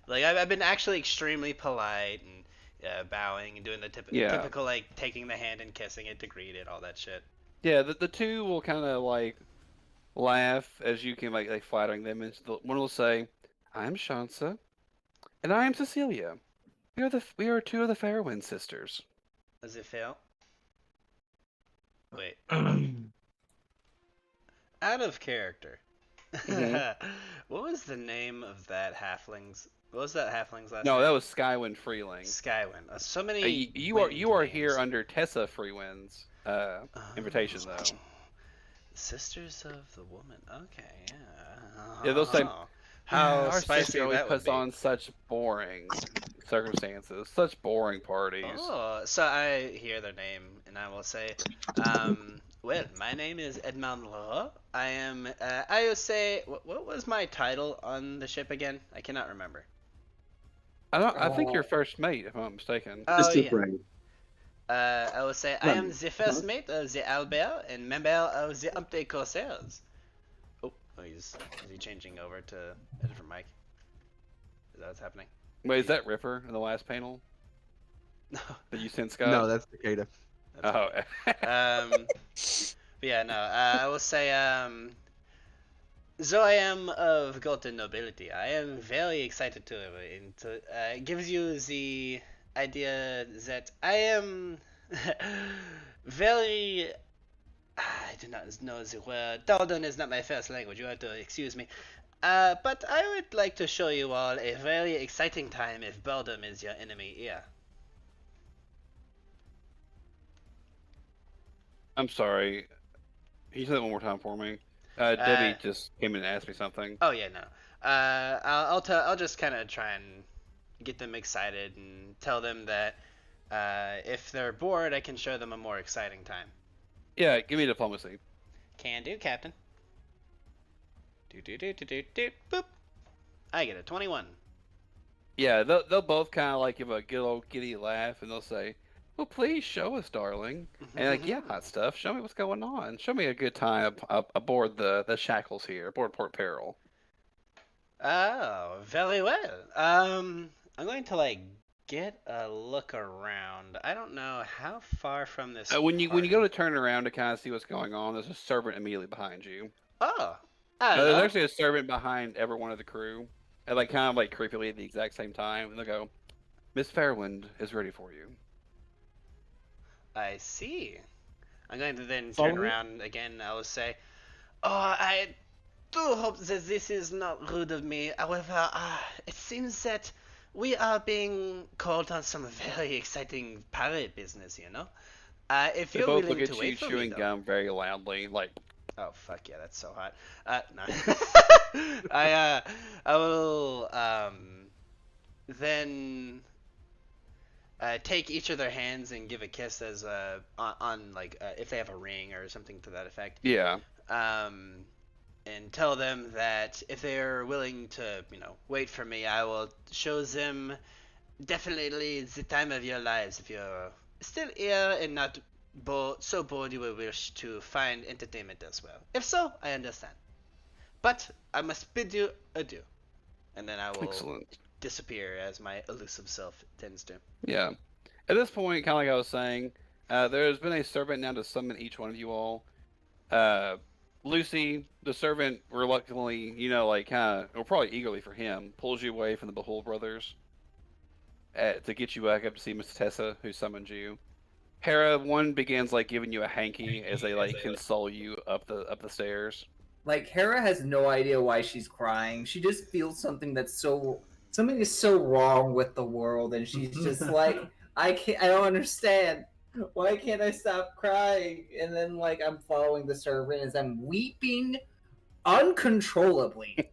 Like, I've been actually extremely polite and bowing and doing the Yeah. typical, like, taking the hand and kissing it to greet it, all that shit. Yeah, the two will kind of like laugh as you can like flattering them, and one will say, "I'm Shansa, and I am Cecilia. We are two of the Fairwind sisters." Does it fail? Wait. Out of character. Mhm. What was the name of that halfling's? What was that halfling's last No, name? that was Skywind Freeling. Skywin. So many. You are wind here names. under Tessa Freewind's invitation, though. Sisters of the Woman. Okay, yeah. Yeah, they'll say, How Our spicy sister always that would puts be. on such boring circumstances, such boring parties. Oh, so I hear their name and I will say, well, my name is Edmond Leroux. I am, I will say, what was my title on the ship again? I cannot remember. I think you're first mate, if I'm not mistaken. Oh, yeah. Frank. I will say, I am the first mate of the Albert and member of the Empty Corsairs. Oh, is he changing over to a different mic? Is that what's happening? Wait, is that Ripper in the last panel No. that you sent, Scott? No, that's Cicada. Oh. But yeah, no. I will say, though I am of golden nobility, I am very excited to it gives you the idea that I am very. I do not know the word. Dalton is not my first language. You have to excuse me. But I would like to show you all a very exciting time if boredom is your enemy. Yeah. I'm sorry. Can you say that one more time for me? Debbie just came in and asked me something. Oh yeah, no. I'll just kind of try and get them excited and tell them that if they're bored, I can show them a more exciting time. Yeah, give me diplomacy. Can do, Captain. Do, boop. I get a 21. Yeah, they'll both kind of like give a good old giddy laugh, and they'll say, "Well, please show us, darling." And like, yeah, hot stuff. Show me what's going on. Show me a good time aboard the Shackles here, aboard Port Peril. Oh, very well. I'm going to get a look around. I don't know how far from this. When you party- go to turn around to kind of see what's going on, there's a servant immediately behind you. Oh, There's hello. actually a servant behind every one of the crew, and kind of creepily at the exact same time, and they'll go, "Miss Fairwind is ready for you." I see. I'm going to then Follow turn me? around again. I will say, "Oh, I do hope that this is not rude of me. However, it seems that we are being called on some very exciting pirate business. If They you're both willing look to at you wait for me, chewing though." gum very loudly, like, Oh fuck yeah, that's so hot. No. I will then take each of their hands and give a kiss as on if they have a ring or something to that effect. yeah. And tell them that if they're willing to, wait for me, I will show them definitely the time of your lives if you're still here and not so bored you will wish to find entertainment elsewhere. If so, I understand. But I must bid you adieu. And then I will Excellent. disappear as my elusive self tends to. Yeah. At this point, kind of like I was saying, there's been a servant now to summon each one of you all. Lucy, the servant, reluctantly, like kind of, or probably eagerly for him, pulls you away from the Behold brothers to get you back up to see Miss Tessa, who summoned you. Hera, one begins like giving you a hanky as they like console you up the stairs. Like Hera has no idea why she's crying. She just feels something something is so wrong with the world, and she's just like, I don't understand. Why can't I stop crying? And then like I'm following the servant as I'm weeping uncontrollably.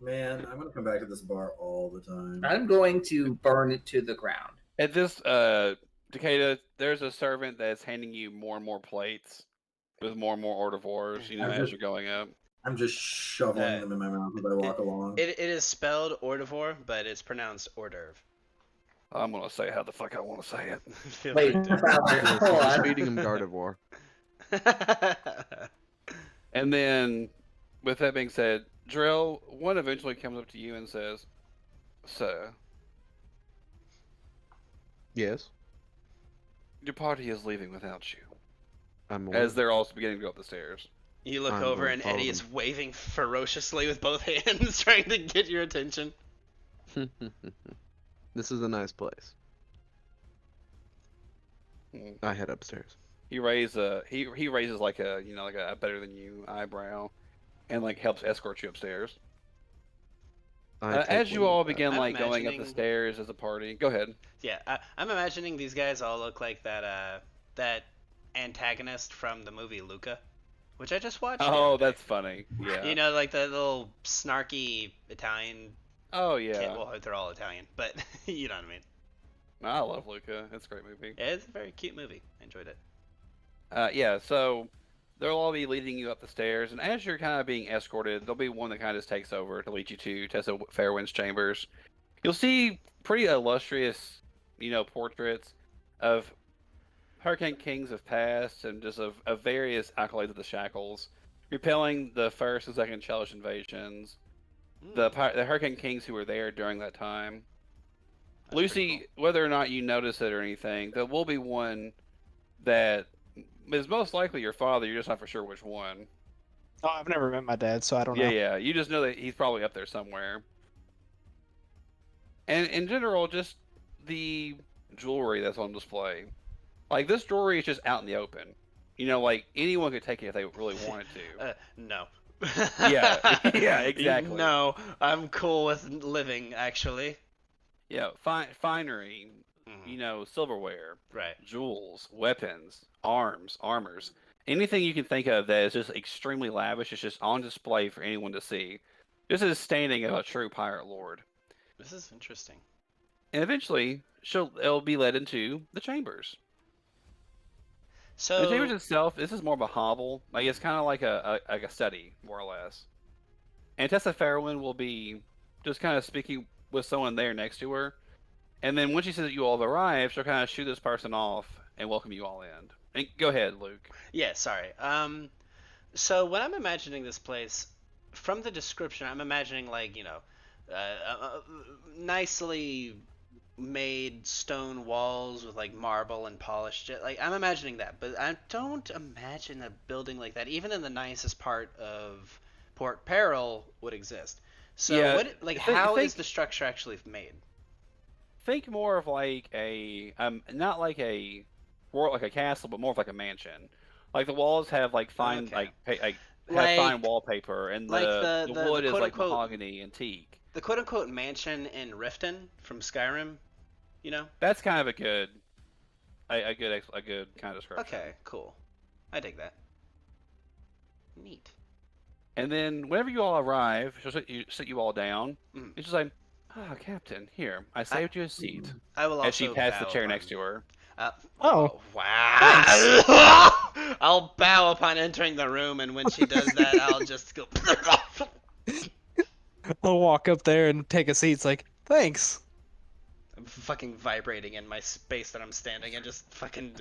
Man, I'm gonna come back to this bar all the time. I'm going to burn it to the ground. At this, Takeda, there's a servant that's handing you more and more plates with more and more hors d'oeuvres, as you're going up. I'm just shoveling them in my mouth as I walk along. It is spelled hors d'oeuvre, but it's pronounced hors d'oeuvre. I'm gonna say how the fuck I want to say it. Feel Wait, free to. hold Just on. feeding him Gardevoir. And then, with that being said, Drill, one eventually comes up to you and says, "Sir, Yes, your party is leaving without you." I'm As they're also beginning to go up the stairs. You look I'm over gonna and follow Eddie is them. waving ferociously with both hands, trying to get your attention. This is a nice place. Hmm. I head upstairs. He raises like a like a better than you eyebrow, and like helps escort you upstairs. I take As you one all of that. begin I'm like going up the imagining- stairs as a party, go ahead. Yeah, I'm imagining these guys all look like that antagonist from the movie Luca, which I just watched. the Oh, other day. that's funny. Yeah. You know, like the little snarky Italian Oh kid. yeah. Well, they're all Italian, but you know what I mean. No, I love Luca. It's a great movie. Yeah, it's a very cute movie. I enjoyed it. Yeah. So they'll all be leading you up the stairs, and as you're kind of being escorted, there'll be one that kind of just takes over to lead you to Tessa Fairwind's chambers. You'll see pretty illustrious, portraits of Hurricane Kings of past and just of various accolades of the Shackles, repelling the first and second Chelish invasions, the Hurricane Kings who were there during that time. That's pretty Lucy, whether or not you notice it or anything, there will be one that is most likely your father. You're just not for sure which one. Oh, I've never met my dad, so I don't know. Yeah. You just know that he's probably up there somewhere. And in general, just the jewelry that's on display. Like, this jewelry is just out in the open. Like, anyone could take it if they really wanted to. No. Yeah, yeah, exactly. No, I'm cool with living, actually. Yeah, finery, silverware, Right. jewels, weapons, armors. Anything you can think of that is just extremely lavish is just on display for anyone to see. This is standing of a true pirate lord. This is interesting. And eventually, it'll be led into the chambers. So The chambers itself, this is more of a hovel. Like, it's kind of like a study, more or less. And Tessa Fairwind will be just kind of speaking with someone there next to her. And then when she says that you all have arrived, she'll kind of shoot this person off and welcome you all in. And go ahead, Luke. yeah, sorry. So when I'm imagining this place, from the description, I'm imagining like nicely made stone walls with like marble and polished shit. Like I'm imagining that, but I don't imagine a building like that, even in the nicest part of Port Peril, would exist. So Yeah, how is think- the structure actually made? Think more of like not like a castle, but more of like a mansion. Like the walls have like fine Okay. have Like- fine wallpaper, and like the the wood is like quote-unquote- mahogany and teak. The quote-unquote mansion in Riften from Skyrim, That's kind of a good kind of description. Okay, cool. I dig that. Neat. And then whenever you all arrive, she'll sit you all down. Mhm. And she's like, Captain, here, I saved you a seat. I will also As she pats the bow chair upon- next to her. Oh. Wow! I'll bow upon entering the room, and when she does that, I'll just go. I'll walk up there and take a seat. It's like, thanks. I'm fucking vibrating in my space that I'm standing in, just fucking.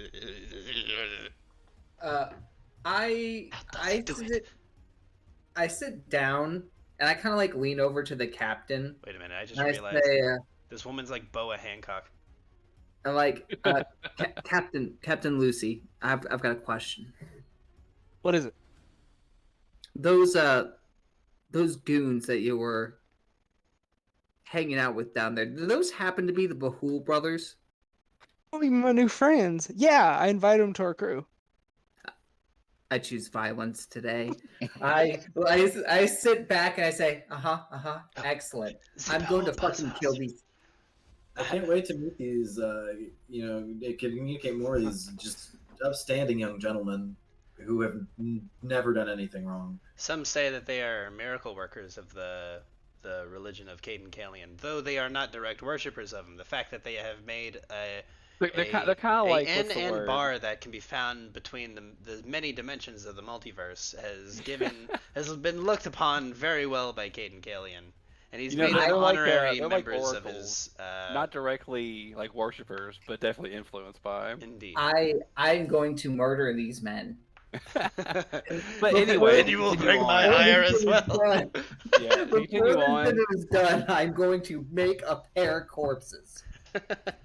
I Do it. sit down and I kind of like lean over to the captain. Wait a minute, I just And I realized say, this woman's like Boa Hancock. I'm like, Captain Lucy, I've got a question. What is it? Those goons that you were hanging out with down there, do those happen to be the Bahul brothers? Oh, my new friends. Yeah, I invited them to our crew. I choose violence today. I sit back and I say, excellent. I'm going to fucking kill these. I can't wait to meet these. Communicate more of these just upstanding young gentlemen who have never done anything wrong. Some say that they are miracle workers of the religion of Caden Kalian, though they are not direct worshippers of him. The fact that they have made They're kind of like an what's the and word? bar that can be found between the many dimensions of the multiverse has been looked upon very well by Caden Kalian, and he's made them they're like, honorary they're like members of oracles. his. Not directly like worshippers, but definitely influenced by. Indeed. I'm going to murder these men. But anyway, and you will continue bring my on. ire as well. Yeah, Before continue this on. dinner is done, I'm going to make a pair of corpses.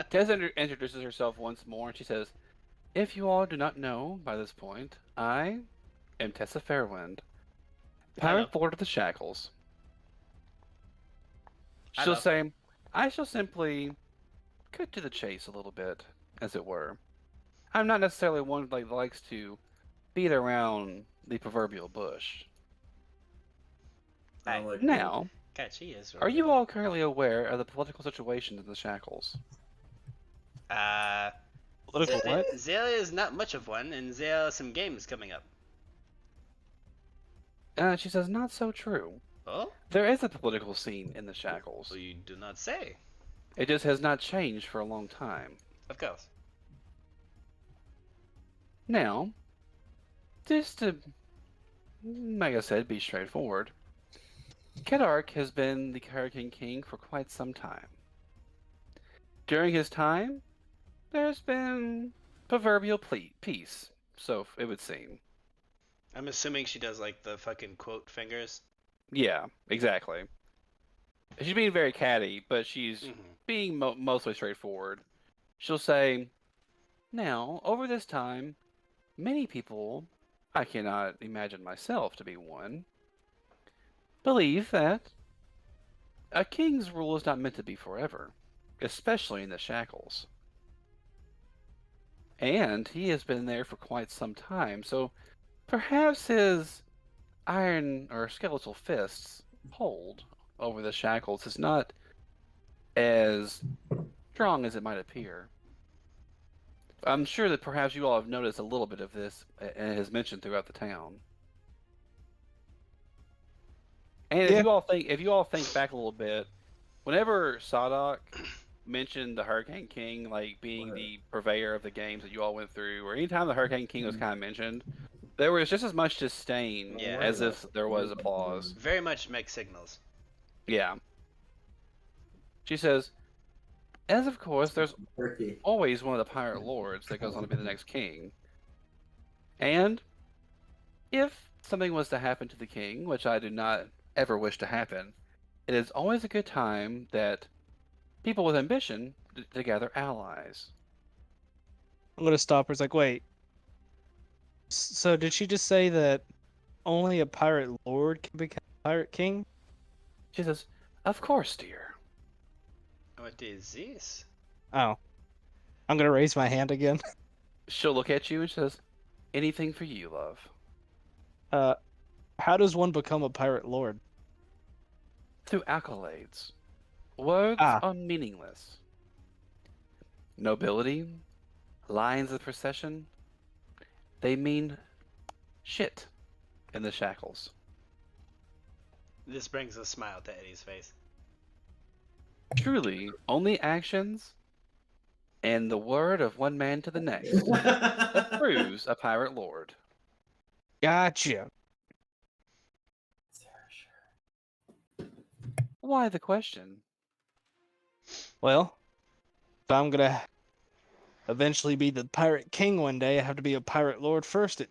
Tessa introduces herself once more, and she says, "If you all do not know by this point, I am Tessa Fairwind, Hello. Pirate Lord of the Shackles." She'll Hello. say, "I shall simply cut to the chase a little bit, as it were. I'm not necessarily one that likes to beat around the proverbial bush. I don't like Now, God, she is. are you all currently aware of the political situation in the Shackles?" Political what? There is not much of one, and there are some games coming up. She says, "Not so true. Oh? There is a political scene in the Shackles. Well, you do not say. It just has not changed for a long time. Of course. Now, just to, like I said, be straightforward, Kedark has been the Hurricane King for quite some time. During his time, there's been proverbial peace, so it would seem." I'm assuming she does like the fucking quote fingers. Yeah, exactly. She's being very catty, but she's being mostly straightforward. She'll say, "Now, over this time, many people, I cannot imagine myself to be one, believe that a king's rule is not meant to be forever, especially in the Shackles. And he has been there for quite some time, so perhaps his iron or skeletal fists hold over the Shackles is not as strong as it might appear. I'm sure that perhaps you all have noticed a little bit of this, and it has mentioned throughout the town. And if you all think back a little bit, whenever Sadok mentioned the Hurricane King like being the purveyor of the games that you all went through, or anytime the Hurricane King was kind of mentioned, there was just as much disdain as if there was applause. Very much mixed signals. Yeah. She says, "As of course, there's Turkey. always one of the pirate lords that goes on to be the next king. And if something was to happen to the king, which I do not ever wish to happen, it is always a good time that people with ambition to gather allies." I'm gonna stop her. It's like, wait. So did she just say that only a pirate lord can become a pirate king? She says, "Of course, dear." What is this? Oh. I'm gonna raise my hand again. She'll look at you and says, "Anything for you, love." How does one become a pirate lord? Through accolades. Words are meaningless. Nobility, lines of procession, they mean shit in the Shackles. This brings a smile to Eddie's face. Truly, only actions and the word of one man to the next proves a pirate lord. Gotcha. Why the question? Well, if I'm gonna eventually be the pirate king one day, I have to be a pirate lord first.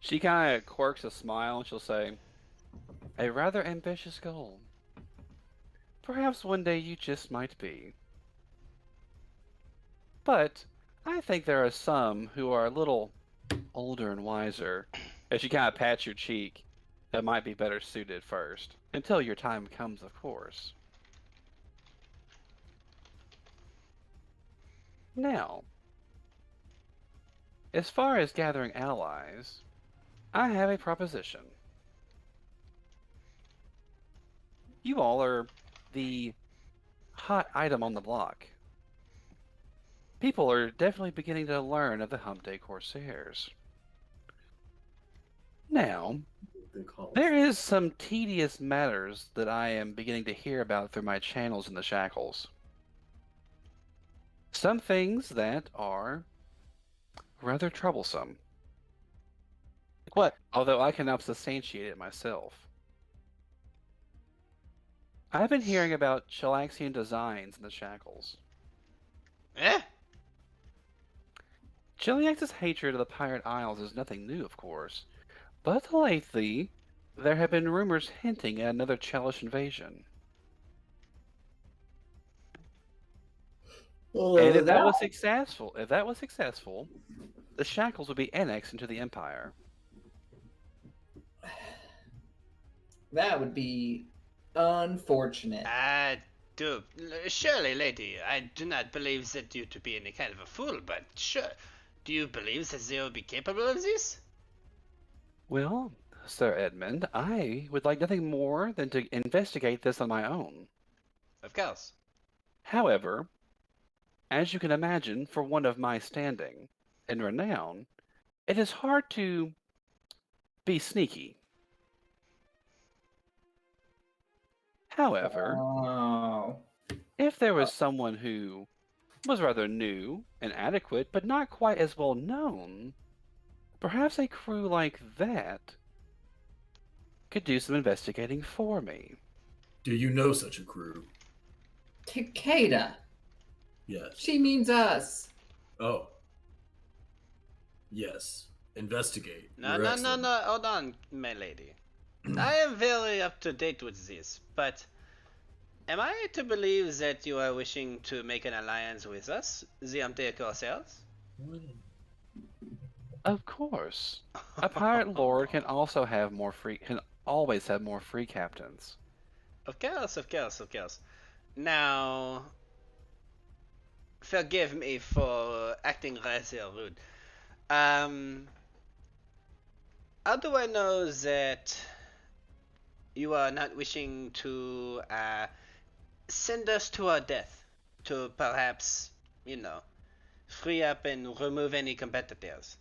She kind of quirks a smile and she'll say, a rather ambitious goal. Perhaps one day you just might be. But I think there are some who are a little older and wiser, as you kind of pat your cheek, that might be better suited first. Until your time comes, of course. Now, as far as gathering allies, I have a proposition. You all are the hot item on the block. People are definitely beginning to learn of the Hump Day Corsairs. Now, there is some tedious matters that I am beginning to hear about through my channels in the Shackles. Some things that are rather troublesome. Like what? Although I cannot substantiate it myself. I've been hearing about Chilaxian designs in the Shackles. Eh? Chiliax's hatred of the Pirate Isles is nothing new, of course, but lately there have been rumors hinting at another Chelish invasion. And if that was successful, the Shackles would be annexed into the Empire. That would be unfortunate. Surely, lady, I do not believe that you to be any kind of a fool, but sure, do you believe that they will be capable of this? Well, Sir Edmund, I would like nothing more than to investigate this on my own. Of course. However, as you can imagine, for one of my standing and renown, it is hard to be sneaky. However, if there was someone who was rather new and adequate, but not quite as well known, perhaps a crew like that could do some investigating for me. Do you know such a crew? Takeda. Yes. She means us. Oh. Yes. Investigate. No, Your no, no, Excellence. no, hold on, my lady. I am very up to date with this, but am I to believe that you are wishing to make an alliance with us, the Amtea Corsairs? Of course. A pirate lord can also have always have more free captains. Of course, of course, of course. Now, forgive me for acting rather rude. How do I know that you are not wishing to send us to our death? To perhaps, free up and remove any competitors?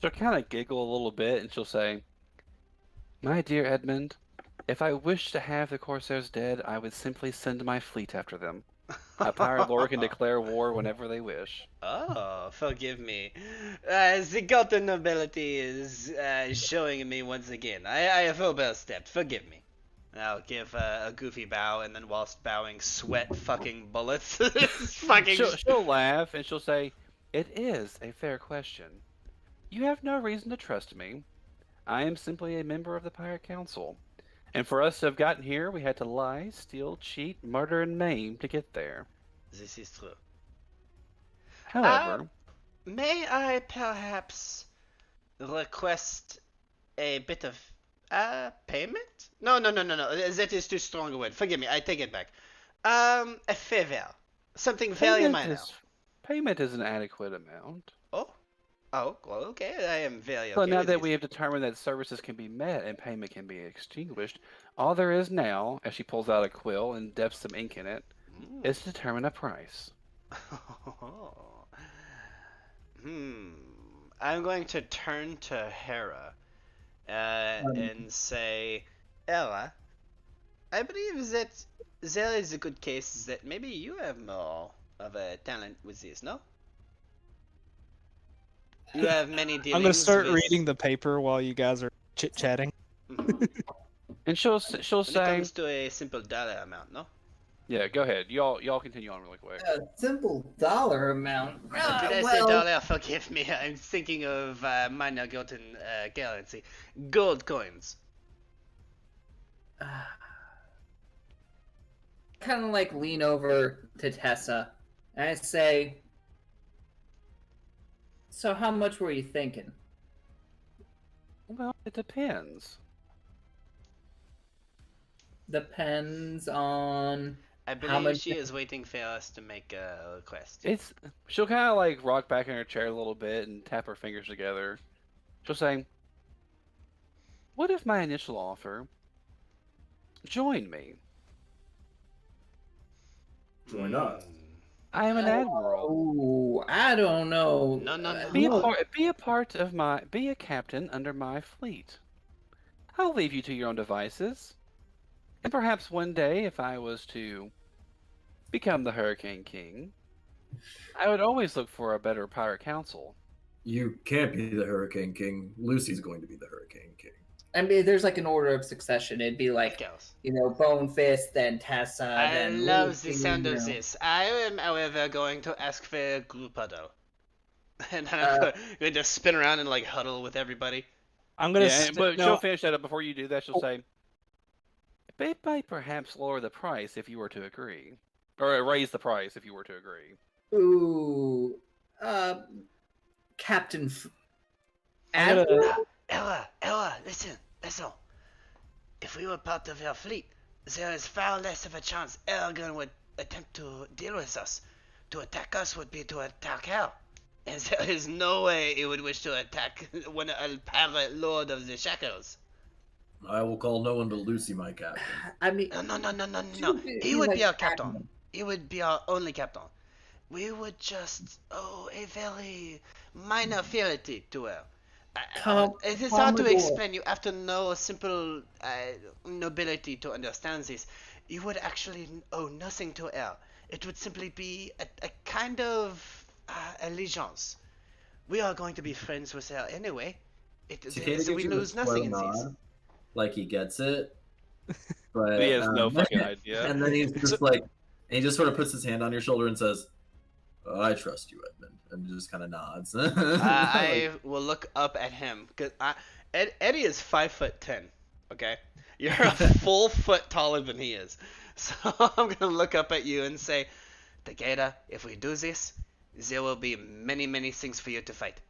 She'll kind of giggle a little bit and she'll say, "My dear Edmund, if I wished to have the Corsairs dead, I would simply send my fleet after them. A pirate lord can declare war whenever they wish." Oh, forgive me. The golden nobility is showing me once again. I have overstepped. Forgive me. I'll give a goofy bow, and then whilst bowing, sweat fucking bullets. Fucking. She'll laugh and she'll say, "It is a fair question. You have no reason to trust me. I am simply a member of the Pirate Council. And for us to have gotten here, we had to lie, steal, cheat, murder, and maim to get there. This is true. However, May I perhaps request a bit of payment? No. That is too strong a word. Forgive me. I take it back. A favor. Something very minor. Payment is an adequate amount. Oh, well, okay. I am very okay So now with that this. we have determined that services can be met and payment can be extinguished, all there is now, as she pulls out a quill and depths some ink in it, is to determine a price. I'm going to turn to Hera and say, Ella, I believe that there is a good case that maybe you have more of a talent with this, no? You have many dealings. I'm gonna start with... reading the paper while you guys are chit chatting. And she'll When it say, comes to a simple dollar amount, no? "Yeah, go ahead. Y'all continue on really quick." A simple dollar amount. Did I say dollar? Forgive me. I'm thinking of minor golden currency. Gold coins. kind of like lean over to Tessa and I say, so how much were you thinking? Well, it depends. Depends on I how believe many. she is waiting for us to make a request. She'll kind of like rock back in her chair a little bit and tap her fingers together. She'll say, "What if my initial offer? Join me. Join us. I am an admiral. Oh, I don't know. No, no, no. Be a Oh. be a captain under my fleet. I'll leave you to your own devices. And perhaps one day, if I was to become the Hurricane King, I would always look for a better pirate council." You can't be the Hurricane King. Lucy's going to be the Hurricane King. I mean, there's like an order of succession. It'd be like, Shackles. Bone Fist, then Tessa, I then love the Lucy, sound of you know. this. I am, however, going to ask for a gruppado. And I'm going to spin around and like huddle with everybody. I'm gonna. Yeah, but no, she'll finish that up before you do that. She'll say, "They might perhaps lower the price if you were to agree, or raise the price if you were to agree." Ooh, Captain. I'm gonna- Admiral? Ella, listen. If we were part of her fleet, there is far less of a chance Aragon would attempt to deal with us. To attack us would be to attack her. And there is no way he would wish to attack a pirate lord of the Shackles. I will call no one but Lucy my captain. I mean, No. He would be our captain. He would be our only captain. We would just owe a very minor fealty to her. It is hard to Commodore. explain. You have to know a simple nobility to understand this. You would actually owe nothing to her. It would simply be a kind of allegiance. We are going to be friends with her anyway. Cicada So gives we you the lose nothing in slow this. nod, like he gets it, but He has no fucking idea. And then he's just like, and he just sort of puts his hand on your shoulder and says, "I trust you, Edmund," and just kind of nods. I will look up at him because Eddie is 5'10". Okay, you're a full foot taller than he is, so I'm gonna look up at you and say, Takeda, if we do this, there will be many things for you to fight.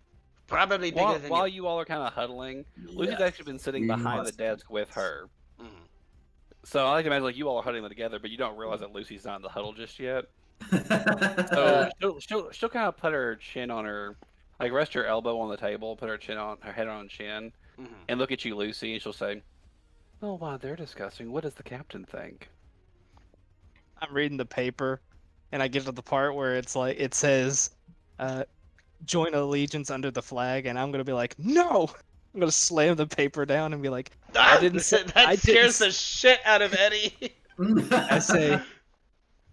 Probably bigger than While you. you all are kind of huddling, Lucy's Yes. actually been sitting We behind the must. desk with her. Mhm. So I like to imagine like you all are huddling together, but you don't realize that Lucy's not in the huddle just yet. So she'll kind of put her chin on her, like rest her elbow on the table, put her head on chin, Mhm. and look at you, Lucy, and she'll say, "Well, while they're discussing, what does the captain think?" I'm reading the paper, and I get to the part where it says, "Join allegiance under the flag," and I'm gonna be like, "No!" I'm gonna slam the paper down and be like, Ah, didn't say- that I didn't scares the shit out of Eddie. I say,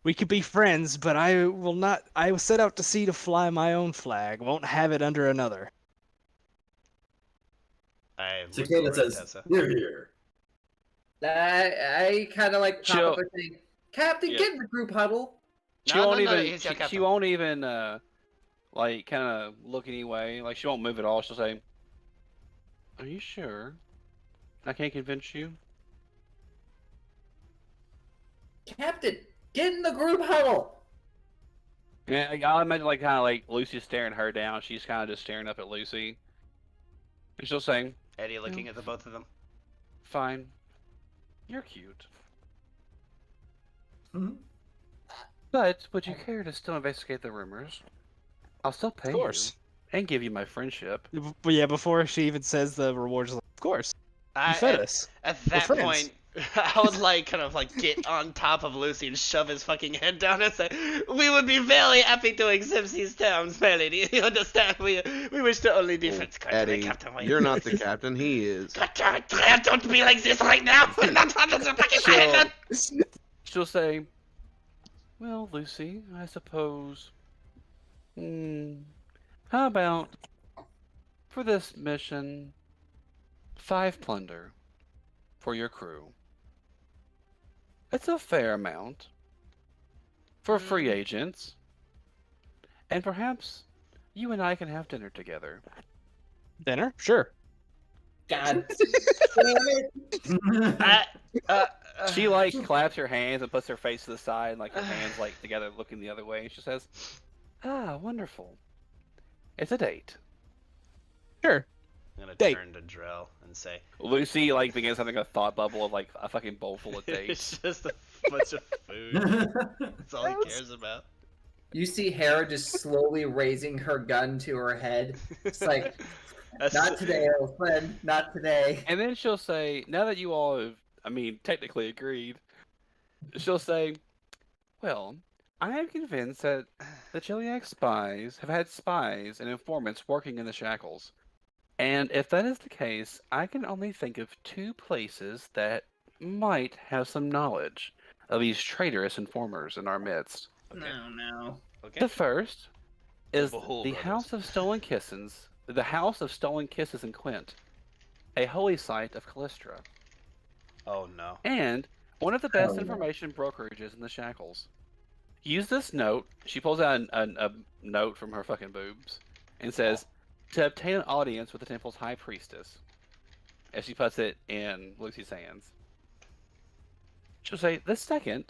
"We could be friends, but I will not. I will set out to sea to fly my own flag. Won't have it under another." I look Cicada over at says, Tessa. "You're here." I kind of like pop She'll- up and say, Captain, Yeah. get in the group huddle. She No, won't no, even. he's your She captain. won't even like kind of look anyway. Like she won't move at all. She'll say, "Are you sure? I can't convince you." Captain, get in the group huddle. Yeah, I'll imagine like kind of like Lucy's staring her down. She's kind of just staring up at Lucy, and she'll say, Eddie looking at the both of them. "Fine, you're cute. Mhm. But would you care to still investigate the rumors? I'll still pay Of course. you and give you my friendship." But yeah, before she even says the rewards, like, of course, you fed us. At that friends. point, I would like kind of like get on top of Lucy and shove his fucking head down and say, "We would be very happy to accept these terms, my lady. You understand? We wish to only be friends." Eddie, Captain, you're not the captain. He is. God damn it, Claire, don't be like this right now. We're not under the fucking captain. She'll say, "Well, Lucy, I suppose. How about for this mission, 5 plunder for your crew? It's a fair amount for free agents, and perhaps you and I can have dinner together." Dinner? Sure. God damn it! She like claps her hands and puts her face to the side, and like her hands like together, looking the other way. And she says, "Ah, wonderful. It's a date." Sure. I'm gonna Date. turn to Drell and say, Lucy like begins having a thought bubble of like a fucking bowl full of dates. it's just a bunch of food. That's all he cares about. You see Hera just slowly raising her gun to her head. It's like, not today, old friend. Not today. And then she'll say, now that you all have, technically agreed, she'll say, well, I am convinced that the Chiliac spies have had spies and informants working in the Shackles. And if that is the case, I can only think of 2 places that might have some knowledge of these traitorous informers in our midst. Okay. No. Okay. The first is Bahul the brothers. House of Stolen Kisses, the House of Stolen Kisses in Quint, a holy site of Callistra, Oh no. and one of the best Hell yeah. information brokerages in the Shackles. Use this note. She pulls out a note from her fucking boobs and says, to obtain an audience with the temple's high priestess, as she puts it in Lucy's hands. She'll say, the second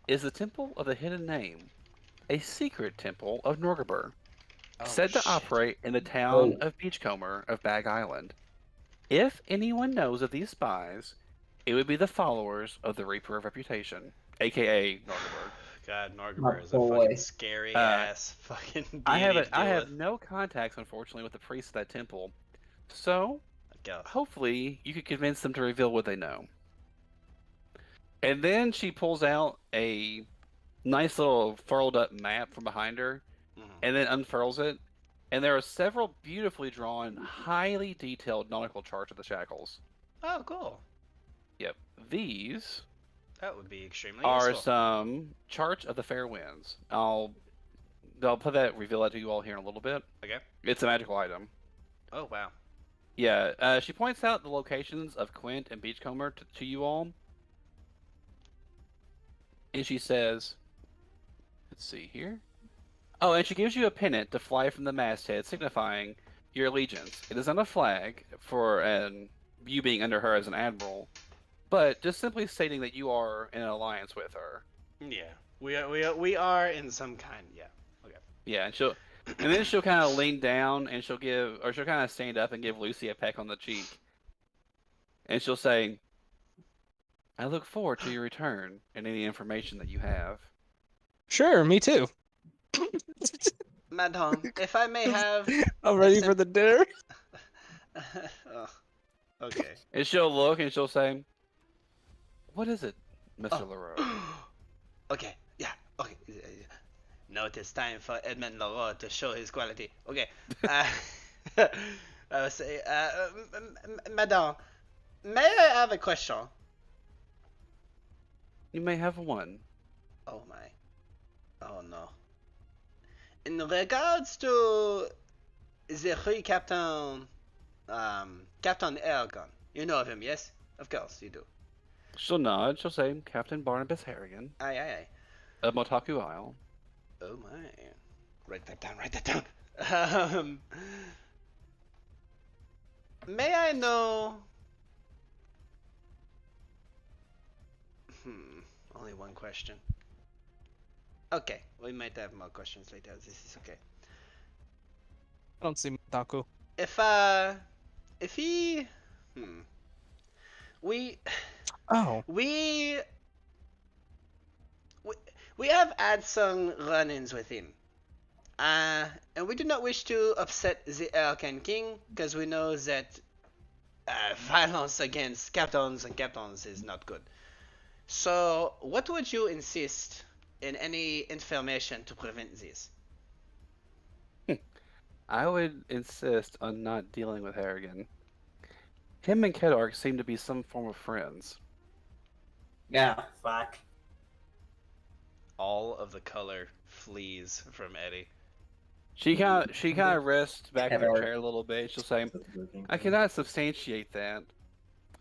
is the Temple of the Hidden Name, a secret temple of Norgabur, Oh, said to shit. operate in the town of Beachcomber of Bag Island. If anyone knows of these spies, it would be the followers of the Reaper of Reputation, aka Norgabur. God, My Norgabur is a boy. fucking scary ass fucking deity I to deal have with. no contacts, unfortunately, with the priests of that temple, so I guess. hopefully you could convince them to reveal what they know. And then she pulls out a nice little furled up map from behind her, Mhm. and then unfurls it, and there are several beautifully drawn, highly detailed nautical charts of the Shackles. Oh, cool. Yep, these That would be extremely are useful. some charts of the fair winds. I'll reveal that to you all here in a little bit. Okay. It's a magical item. Oh wow. Yeah, she points out the locations of Quint and Beachcomber to you all. And she says, let's see here. Oh, and she gives you a pennant to fly from the masthead, signifying your allegiance. It is not a flag for you being under her as an admiral, but just simply stating that you are in an alliance with her. Yeah. We are in some kind. Yeah. Okay. Yeah, and then she'll kind of lean down and she'll kind of stand up and give Lucy a peck on the cheek. And she'll say, I look forward to your return and any information that you have. Sure, me too. Madame, if I may have. I'm ready for the dinner. Oh, okay. And she'll look and she'll say, what is it, Mr. Oh. LaRoe? Okay. Yeah. Okay. Now it is time for Edmund Leroy to show his quality. Okay. I will say, Madame, may I have a question? You may have one. Oh my. Oh no. In regards to the Rue Captain, Captain Ergon, you know of him, yes? Of course you do. She'll nod. She'll say, Captain Barnabas Harrigan Aye. of Motaku Isle. Oh my. Write that down. May I know... Only one question. Okay, we might have more questions later. This is okay. I don't see Taco. If he... We have had some run-ins with him. And we do not wish to upset the Arcan King, because we know that violence against captains and captains is not good. So, what would you insist in any information to prevent this? I would insist on not dealing with Harrigan. Him and Kedark seem to be some form of friends. Yeah, fuck. All of the color flees from Eddie. She kind of rests back in her Kedark. chair a little bit. She'll say, I cannot substantiate that,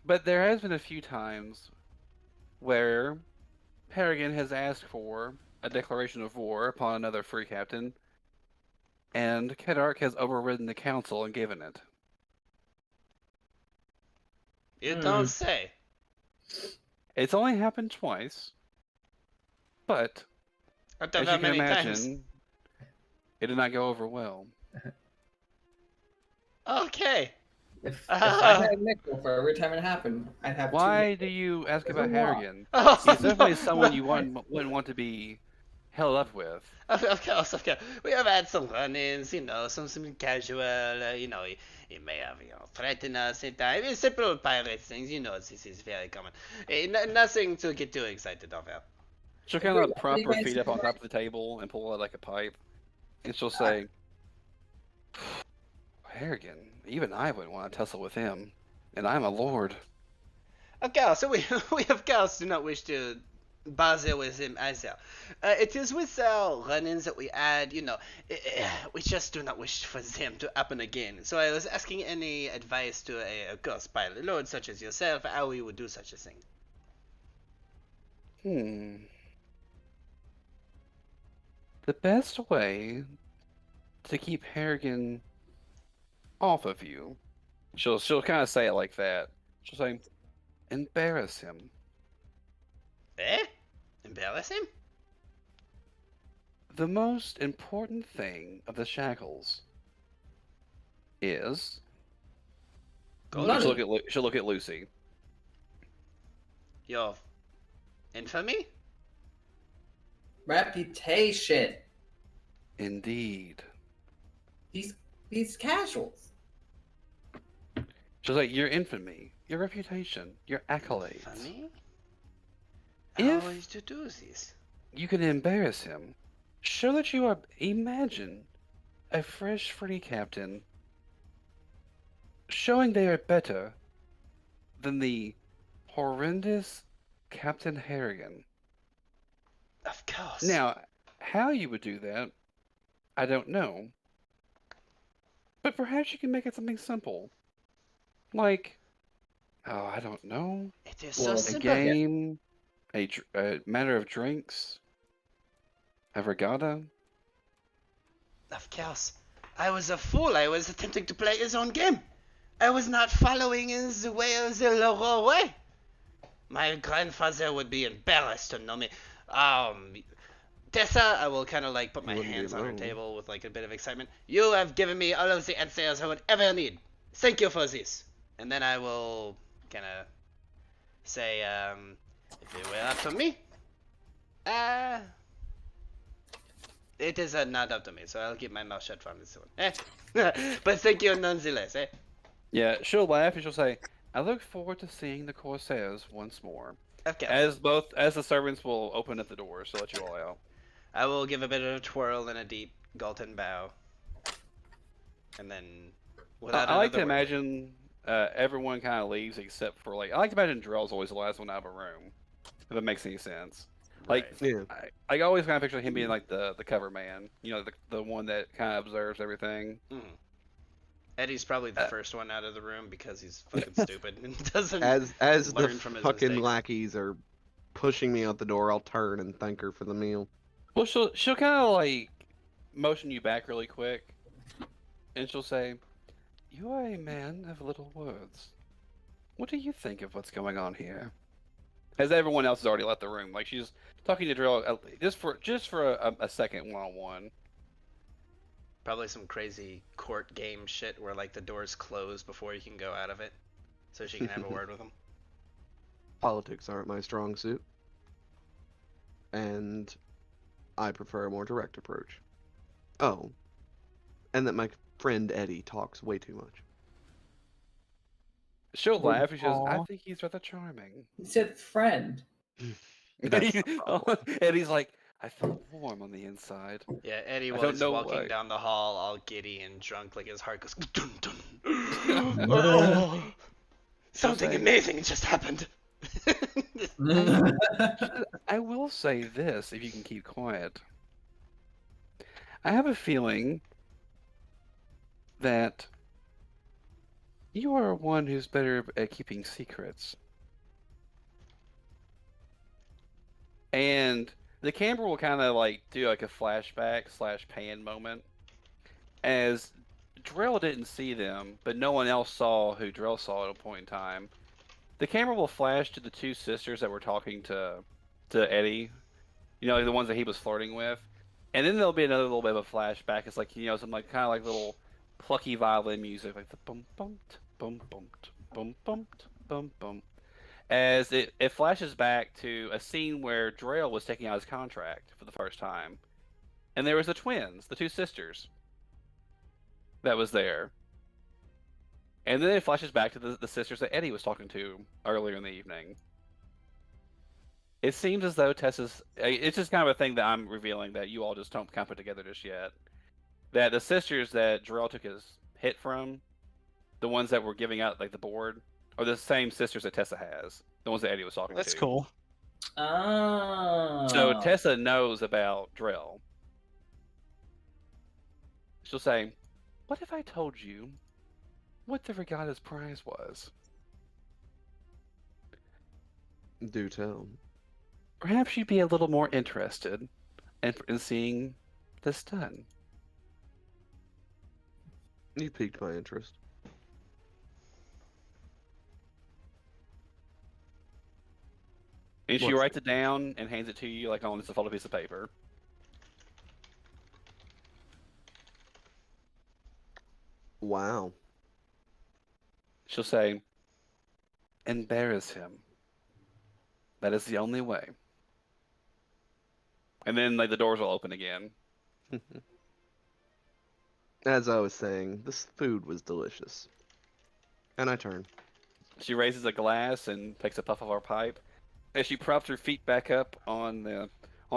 but there has been a few times where Harrigan has asked for a declaration of war upon another free captain, and Kedark has overridden the council and given it. You don't say. It's only happened twice, but Not as that you can many imagine, times. it did not go over well. Okay. If I had a nickel for every time it happened, I'd have Why two do you ask about There's a lot. Harrigan? Oh, He's definitely no, someone no. you wouldn't want to be held up with. Of course, of course. We have had some run-ins, some casual, he may have, threatened us at times. It's simple pirate things, this is very common. Nothing to get too excited about. She'll kind of Wait, prop you her guys feet up on have- top of the table and pull out like a pipe, and she'll say, "Harrigan, even I wouldn't want to tussle with him, and I'm a lord." Of course, we of course do not wish to bother with him either. It is with our run-ins that we add, we just do not wish for them to happen again. So I was asking any advice to of course, pilot lord such as yourself, how we would do such a thing. The best way to keep Harrigan off of you, she'll kind of say it like that. She'll say, "Embarrass him." Eh? Embarrass him? The most important thing of the Shackles is Money. she'll look at Lucy. Your infamy? reputation. Indeed. These casuals. She's like, your infamy, your reputation, your accolades. Infamy? If- How is to do this? You can embarrass him. Show that you are. Imagine a fresh free captain showing they are better than the horrendous Captain Harrigan. Of course. Now, how you would do that, I don't know. But perhaps you can make it something simple. Like, oh, I don't know. It is Well, so a A simple. game, a matter of drinks, a regatta. Of course. I was a fool. I was attempting to play his own game. I was not following his way of the Leroy way. My grandfather would be embarrassed to know me. Tessa, I will kind of like put my wouldn't be hands on her wrong. table with like a bit of excitement. You have given me all of the answers I would ever need. Thank you for this. And then I will kind of say, if it were up to me, it is not up to me, so I'll keep my mouth shut from this one. But thank you nonetheless, eh? Yeah, she'll laugh and she'll say, "I look forward to seeing the Corsairs once more." Of course. As the servants will open up the doors to let you all out. I will give a bit of a twirl and a deep Galton bow. And then, without I like to another word- imagine everyone kind of leaves except for like I like to imagine Drell's always the last one out of a room, if it makes any sense. Like Right. Yeah. I always kind of picture him being like the cover man, the one that kind of observes everything. Mhm. Eddie's probably the first one out of the room because he's fucking stupid and doesn't As the learn from his fucking mistakes. lackeys are pushing me out the door, I'll turn and thank her for the meal. Well, she'll kind of like motion you back really quick, and she'll say, "You are a man of little words. What do you think of what's going on here?" As everyone else has already left the room, like she's talking to Drill just for a second one-on-one. Probably some crazy court game shit where like the doors close before you can go out of it, so she can have a word with him. Politics aren't my strong suit. And I prefer a more direct approach. Oh. And that my friend Eddie talks way too much. She'll laugh and she goes, "I Aw. think he's rather charming." He said friend. And he's like, "I feel warm on the inside." Yeah, Eddie I don't was know walking why. down the hall all giddy and drunk, like his heart goes dun dun. Something say- amazing just happened. I will say this, if you can keep quiet. I have a feeling that you are one who's better at keeping secrets. And the camera will kind of like do like a flashback / pan moment as Drell didn't see them, but no one else saw who Drell saw at a point in time. the camera will flash to the two sisters that were talking to Eddie. You know, like the ones that he was flirting with, and then there'll be another little bit of a flashback. It's like, you know, some like kind of like little plucky violin music, like the bum bum bum bum bum bum bum bum, as it flashes back to a scene where Drell was taking out his contract for the first time, and there was the twins, the two sisters, that was there. And then it flashes back to the sisters that Eddie was talking to earlier in the evening. It seems as though Tessa's. It's just kind of a thing that I'm revealing that you all just don't kind of put together just yet. That the sisters that Jarrell took his hit from, the ones that were giving out like the board, are the same sisters that Tessa has. The ones that Eddie was talking That's to. cool. Oh. So Tessa knows about Drell. She'll say, "What if I told you what the Regatta's prize was? Do tell. Perhaps you'd be a little more interested in seeing this done." You piqued my interest. And she What's writes it down and hands it to you like on just a folded piece of paper. Wow. She'll say, "Embarrass him. That is the only way." And then like the doors will open again. As I was saying, this food was delicious. And I turn. She raises a glass and takes a puff of her pipe. As she props her feet back up on the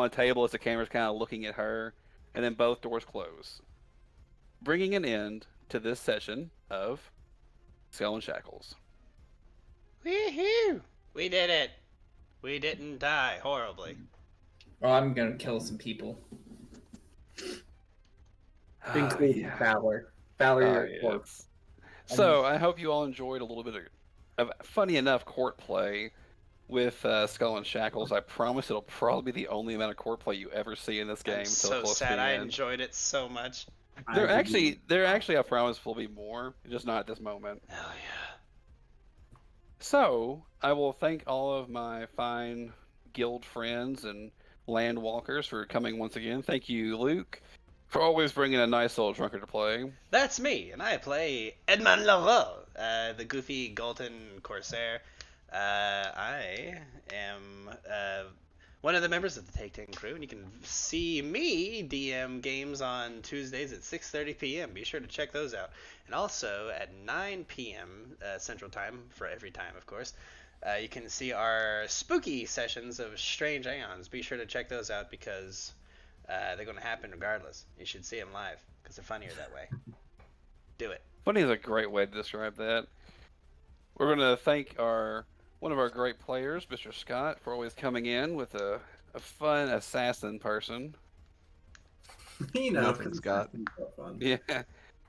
table as the camera's kind of looking at her, and then both doors close, bringing an end to this session of Skull and Shackles. Woohoo! We did it. We didn't die horribly. Oh, I'm gonna kill some people. Including Fowler. Fowler, your corpse. So I hope you all enjoyed a little bit of funny enough court play with Skull and Shackles. I promise it'll probably be the only amount of court play you ever see in this game. I'm so close to sad. the I end. enjoyed it so much. There actually, I promise, will be more, just not at this moment. Hell yeah. So I will thank all of my fine guild friends and land walkers for coming once again. Thank you, Luke, for always bringing a nice little drunkard to play. That's me, and I play Edmond Laurel, the goofy Golden Corsair. I am one of the members of the Take 10 crew, and you can see me DM games on Tuesdays at 6:30 p.m. Be sure to check those out. And also at 9 p.m. Central Time, for every time, of course, you can see our spooky sessions of Strange Aeons. Be sure to check those out because they're going to happen regardless. You should see them live because they're funnier that way. Do it. Funny is a great way to describe that. We're going to thank one of our great players, Mr. Scott, for always coming in with a fun assassin person. You know, Nothing, Scott. Fun. Yeah.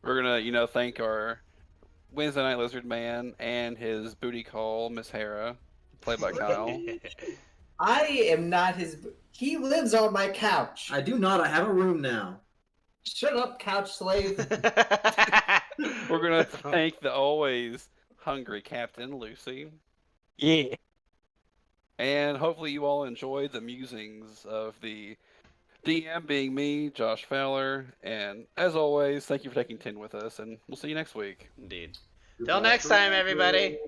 We're going to, thank our Wednesday Night Lizard Man and his booty call, Miss Hera, played by Kyle. I am not his. He lives on my couch. I do not. I have a room now. Shut up, couch slave. We're going to thank the always hungry Captain, Lucy. Yeah. And hopefully you all enjoyed the musings of the DM being me, Josh Fowler. And as always, thank you for taking 10 with us, and we'll see you next week. Indeed. Till next time, everybody.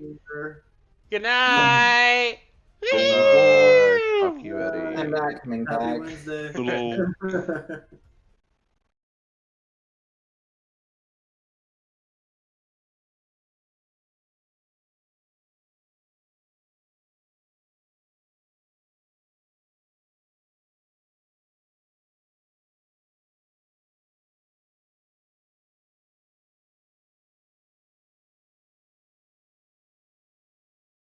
Good night. Bye. Fuck you, Eddie. I'm not coming Happy back. Wednesday. Hello.